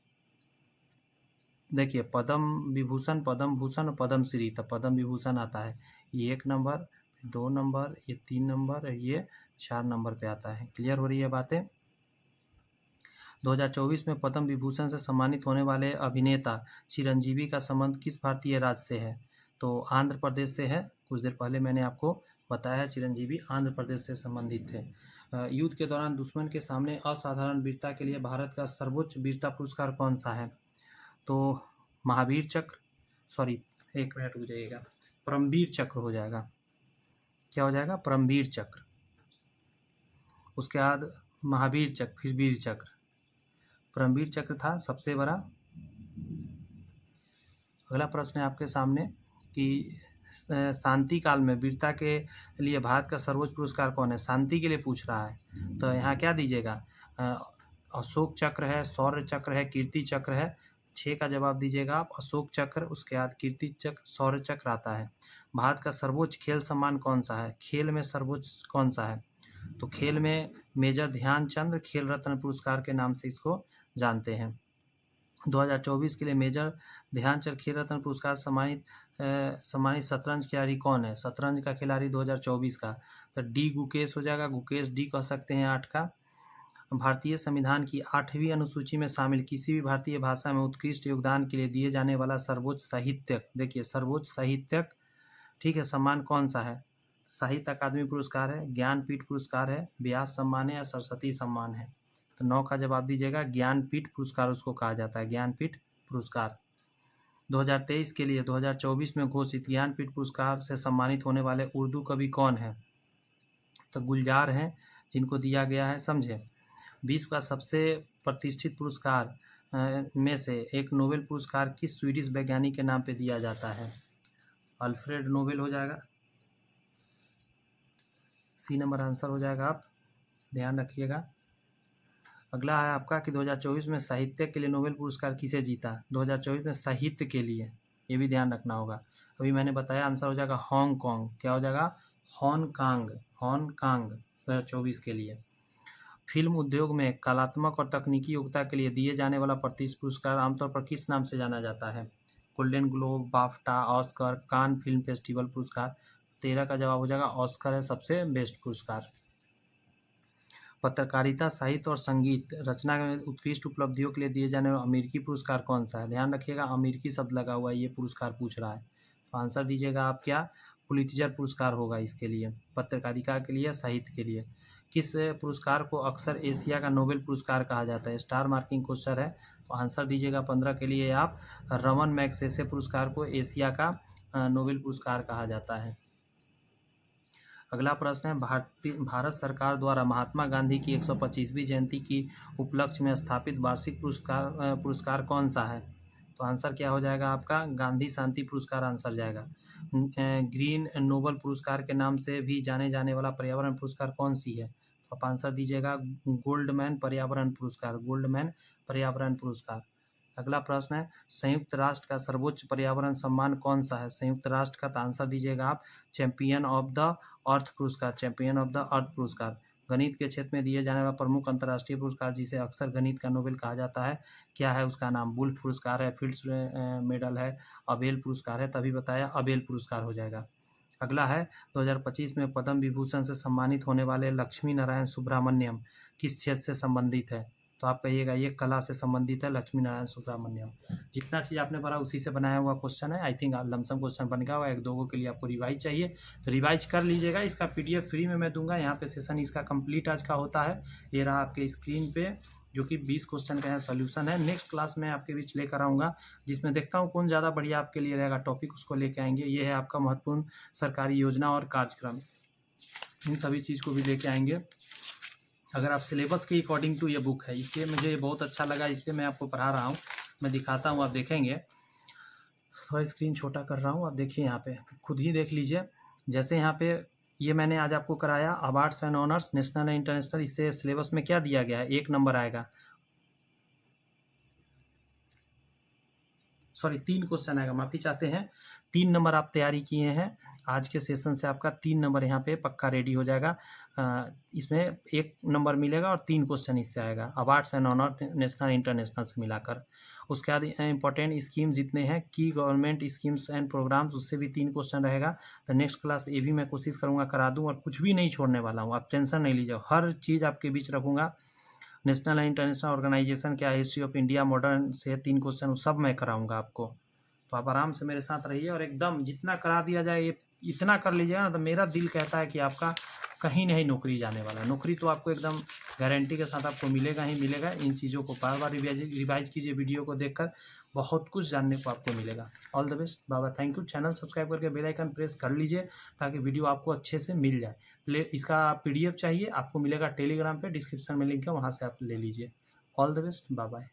A: देखिए पद्म विभूषण, पद्म भूषण और पद्म श्री, तब पद्म विभूषण आता है, ये 1 नंबर, 2 नंबर, ये 3 नंबर, ये 4 नंबर पे आता है। क्लियर हो रही है बातें। 2024 में पद्म विभूषण से सम्मानित होने वाले अभिनेता चिरंजीवी का संबंध किस भारतीय राज्य से है, तो आंध्र प्रदेश से है। कुछ देर पहले मैंने आपको बताया चिरंजीवी आंध्र प्रदेश से संबंधित थे। युद्ध के दौरान दुश्मन के सामने असाधारण वीरता के लिए भारत का सर्वोच्च वीरता पुरस्कार कौन सा है, तो महावीर चक्र, सॉरी 1 मिनट रुक जाइएगा, परमवीर चक्र हो जाएगा। क्या हो जाएगा, परमवीर चक्र, उसके बाद महावीर चक्र, फिर वीर चक्र। परमवीर चक्र था सबसे बड़ा। अगला प्रश्न है आपके सामने कि शांति काल में वीरता के लिए भारत का सर्वोच्च पुरस्कार कौन है, शांति के लिए पूछ रहा है, तो यहाँ क्या दीजिएगा, अशोक चक्र है, शौर्य चक्र है, कीर्ति चक्र है। 6 का जवाब दीजिएगा आप, अशोक चक्र, उसके बाद कीर्ति चक्र, शौर्य चक्र आता है। भारत का सर्वोच्च खेल सम्मान कौन सा है, खेल में सर्वोच्च कौन सा है, तो खेल में मेजर ध्यानचंद खेल रत्न पुरस्कार के नाम से इसको जानते हैं। 2024 के लिए मेजर ध्यानचंद खेल रत्न पुरस्कार सम्मानित शतरंज खिलाड़ी कौन है, शतरंज का खिलाड़ी 2024 का, तो डी गुकेश हो जाएगा, गुकेश डी कह सकते हैं 8 का। भारतीय संविधान की 8वीं अनुसूची में शामिल किसी भी भारतीय भाषा में उत्कृष्ट योगदान के लिए दिए जाने वाला सर्वोच्च साहित्यक, देखिए सर्वोच्च साहित्यक, ठीक है, सम्मान कौन सा है, साहित्य अकादमी पुरस्कार है, ज्ञानपीठ पुरस्कार है, व्यास सम्मान है या सरस्वती सम्मान है, तो 9 का जवाब दीजिएगा, ज्ञानपीठ पुरस्कार उसको कहा जाता है, ज्ञानपीठ पुरस्कार। 2023 के लिए 2024 में घोषित ज्ञानपीठ पुरस्कार से सम्मानित होने वाले उर्दू कवि कौन है, तो गुलजार हैं जिनको दिया गया है, समझे। विश्व का सबसे प्रतिष्ठित पुरस्कार में से एक नोबेल पुरस्कार किस स्वीडिश वैज्ञानिक के नाम पे दिया जाता है, अल्फ्रेड नोबेल हो जाएगा, सी नंबर आंसर हो जाएगा, आप ध्यान रखिएगा। अगला है आपका कि 2024 में साहित्य के लिए नोबेल पुरस्कार किसे जीता, 2024 में साहित्य के लिए, ये भी ध्यान रखना होगा। अभी मैंने बताया आंसर हो जाएगा हांगकांग, क्या हो जाएगा, हांगकांग, हांगकांग 2024 के लिए। फिल्म उद्योग में कलात्मक और तकनीकी योग्यता के लिए दिए जाने वाला प्रतिष्ठित पुरस्कार आमतौर पर किस नाम से जाना जाता है, golden globe, BAFTA, Oscar, Cannes film festival पुरस्कार। 13 का जवाब हो जाएगा ऑस्कर है सबसे बेस्ट पुरस्कार। पत्रकारिता, साहित्य और संगीत रचना में उत्कृष्ट उपलब्धियों के लिए दिए जाने वाला अमेरिकी पुरस्कार कौन सा है? ध्यान रखिएगा, अमेरिकी शब्द लगा हुआ है, ये पुरस्कार पूछ रहा है। तो आंसर दीजिएगा आप क्या? पुलित्जर पुरस्कार होगा इसके लिए, पत्रकारिता के लिए, साहित्य के लिए। किस पुरस्कार को अक्सर एशिया का नोबेल पुरस्कार कहा जाता है? स्टार मार्किंग क्वेश्चन है, तो आंसर दीजिएगा 15 के लिए आप। रमन मैग्सेसे पुरस्कार को एशिया का नोबेल पुरस्कार कहा जाता है। अगला प्रश्न है, भारत सरकार द्वारा महात्मा गांधी की 125वीं जयंती की उपलक्ष्य में स्थापित वार्षिक पुरस्कार कौन सा है? तो आंसर क्या हो जाएगा आपका? गांधी शांति पुरस्कार आंसर जाएगा। ग्रीन नोबल पुरस्कार के नाम से भी जाने जाने वाला पर्यावरण पुरस्कार कौन सी है? तो आप आंसर दीजिएगा गोल्डमैन पर्यावरण पुरस्कार, गोल्डमैन पर्यावरण पुरस्कार। अगला प्रश्न है, संयुक्त राष्ट्र का सर्वोच्च पर्यावरण सम्मान कौन सा है? संयुक्त राष्ट्र का, तो आंसर दीजिएगा आप चैंपियन ऑफ द अर्थ पुरस्कार, चैंपियन ऑफ द अर्थ पुरस्कार। गणित के क्षेत्र में दिए जाने वाला प्रमुख अंतर्राष्ट्रीय पुरस्कार जिसे अक्सर गणित का नोबेल कहा जाता है, क्या है उसका नाम? वुल्फ पुरस्कार है, फिल्ड्स मेडल है, अबेल पुरस्कार है, तभी बताया अबेल पुरस्कार हो जाएगा। अगला है, 2025 में पद्म विभूषण से सम्मानित होने वाले लक्ष्मी नारायण सुब्रमण्यम किस क्षेत्र से संबंधित है? तो आप कहिएगा ये कला से संबंधित है, लक्ष्मी नारायण सुब्रमण्यम। जितना चीज़ आपने पढ़ा उसी से बनाया हुआ क्वेश्चन है। आई थिंक लमसम क्वेश्चन बन गया होगा, एक दो के लिए आपको रिवाइज चाहिए तो रिवाइज कर लीजिएगा। इसका PDF फ्री में मैं दूंगा। यहाँ पे सेशन इसका कंप्लीट आज का होता है। ये रहा आपके स्क्रीन पे, जो कि 20 क्वेश्चन का है, सॉल्यूशन है। नेक्स्ट क्लास में आपके बीच लेकर आऊँगा, जिसमें देखता हूँ कौन ज़्यादा बढ़िया आपके लिए रहेगा टॉपिक, उसको लेके आएंगे। ये है आपका महत्वपूर्ण सरकारी योजना और कार्यक्रम, इन सभी चीज़ को भी लेके आएंगे। अगर आप सिलेबस के अकॉर्डिंग टू ये बुक है, इसलिए मुझे बहुत अच्छा लगा, इसलिए मैं आपको पढ़ा रहा हूँ। मैं दिखाता हूँ, आप देखेंगे। थोड़ा स्क्रीन छोटा कर रहा हूँ, आप देखिए यहाँ पे, खुद ही देख लीजिए। जैसे यहाँ पे ये मैंने आज आपको कराया awards and honours national and international, इससे सिलेबस में क्या दिया गया है? 1 नंबर आएगा, सॉरी 3 क्वेश्चन आएगा, माफ़ी चाहते हैं। 3 नंबर आप तैयारी किए हैं, आज के सेशन से आपका 3 नंबर यहाँ पे पक्का रेडी हो जाएगा। इसमें 1 नंबर मिलेगा और 3 क्वेश्चन इससे आएगा, awards and honour national international से मिलाकर। उसके बाद इंपॉर्टेंट स्कीम जितने हैं, की गवर्नमेंट स्कीम्स एंड प्रोग्राम्स, उससे भी 3 क्वेश्चन रहेगा। तो नेक्स्ट क्लास ये भी मैं कोशिश करूँगा करा दूँ, और कुछ भी नहीं छोड़ने वाला हूँ, आप टेंशन नहीं लीजिए, हर चीज़ आपके बीच रखूँगा। नेशनल एंड इंटरनेशनल ऑर्गेनाइजेशन क्या है, हिस्ट्री ऑफ इंडिया मॉडर्न से 3 क्वेश्चन सब मैं कराऊंगा आपको। तो आप आराम से मेरे साथ रहिए, और एकदम जितना करा दिया जाए ये इतना कर लीजिएगा ना, तो मेरा दिल कहता है कि आपका कहीं नहीं नौकरी जाने वाला। नौकरी तो आपको एकदम गारंटी के साथ आपको मिलेगा ही मिलेगा। इन चीज़ों को बार बार रिवाइज कीजिए, वीडियो को देखकर बहुत कुछ जानने को आपको मिलेगा। All the best, Baba, thank you. Channel subscribe करके बेल आइकन प्रेस कर लीजिए ताकि वीडियो आपको अच्छे से मिल जाए। इसका PDF चाहिए आपको, मिलेगा टेलीग्राम पे, डिस्क्रिप्शन में लिंक है, वहाँ से आप ले लीजिए। All the best, bye bye.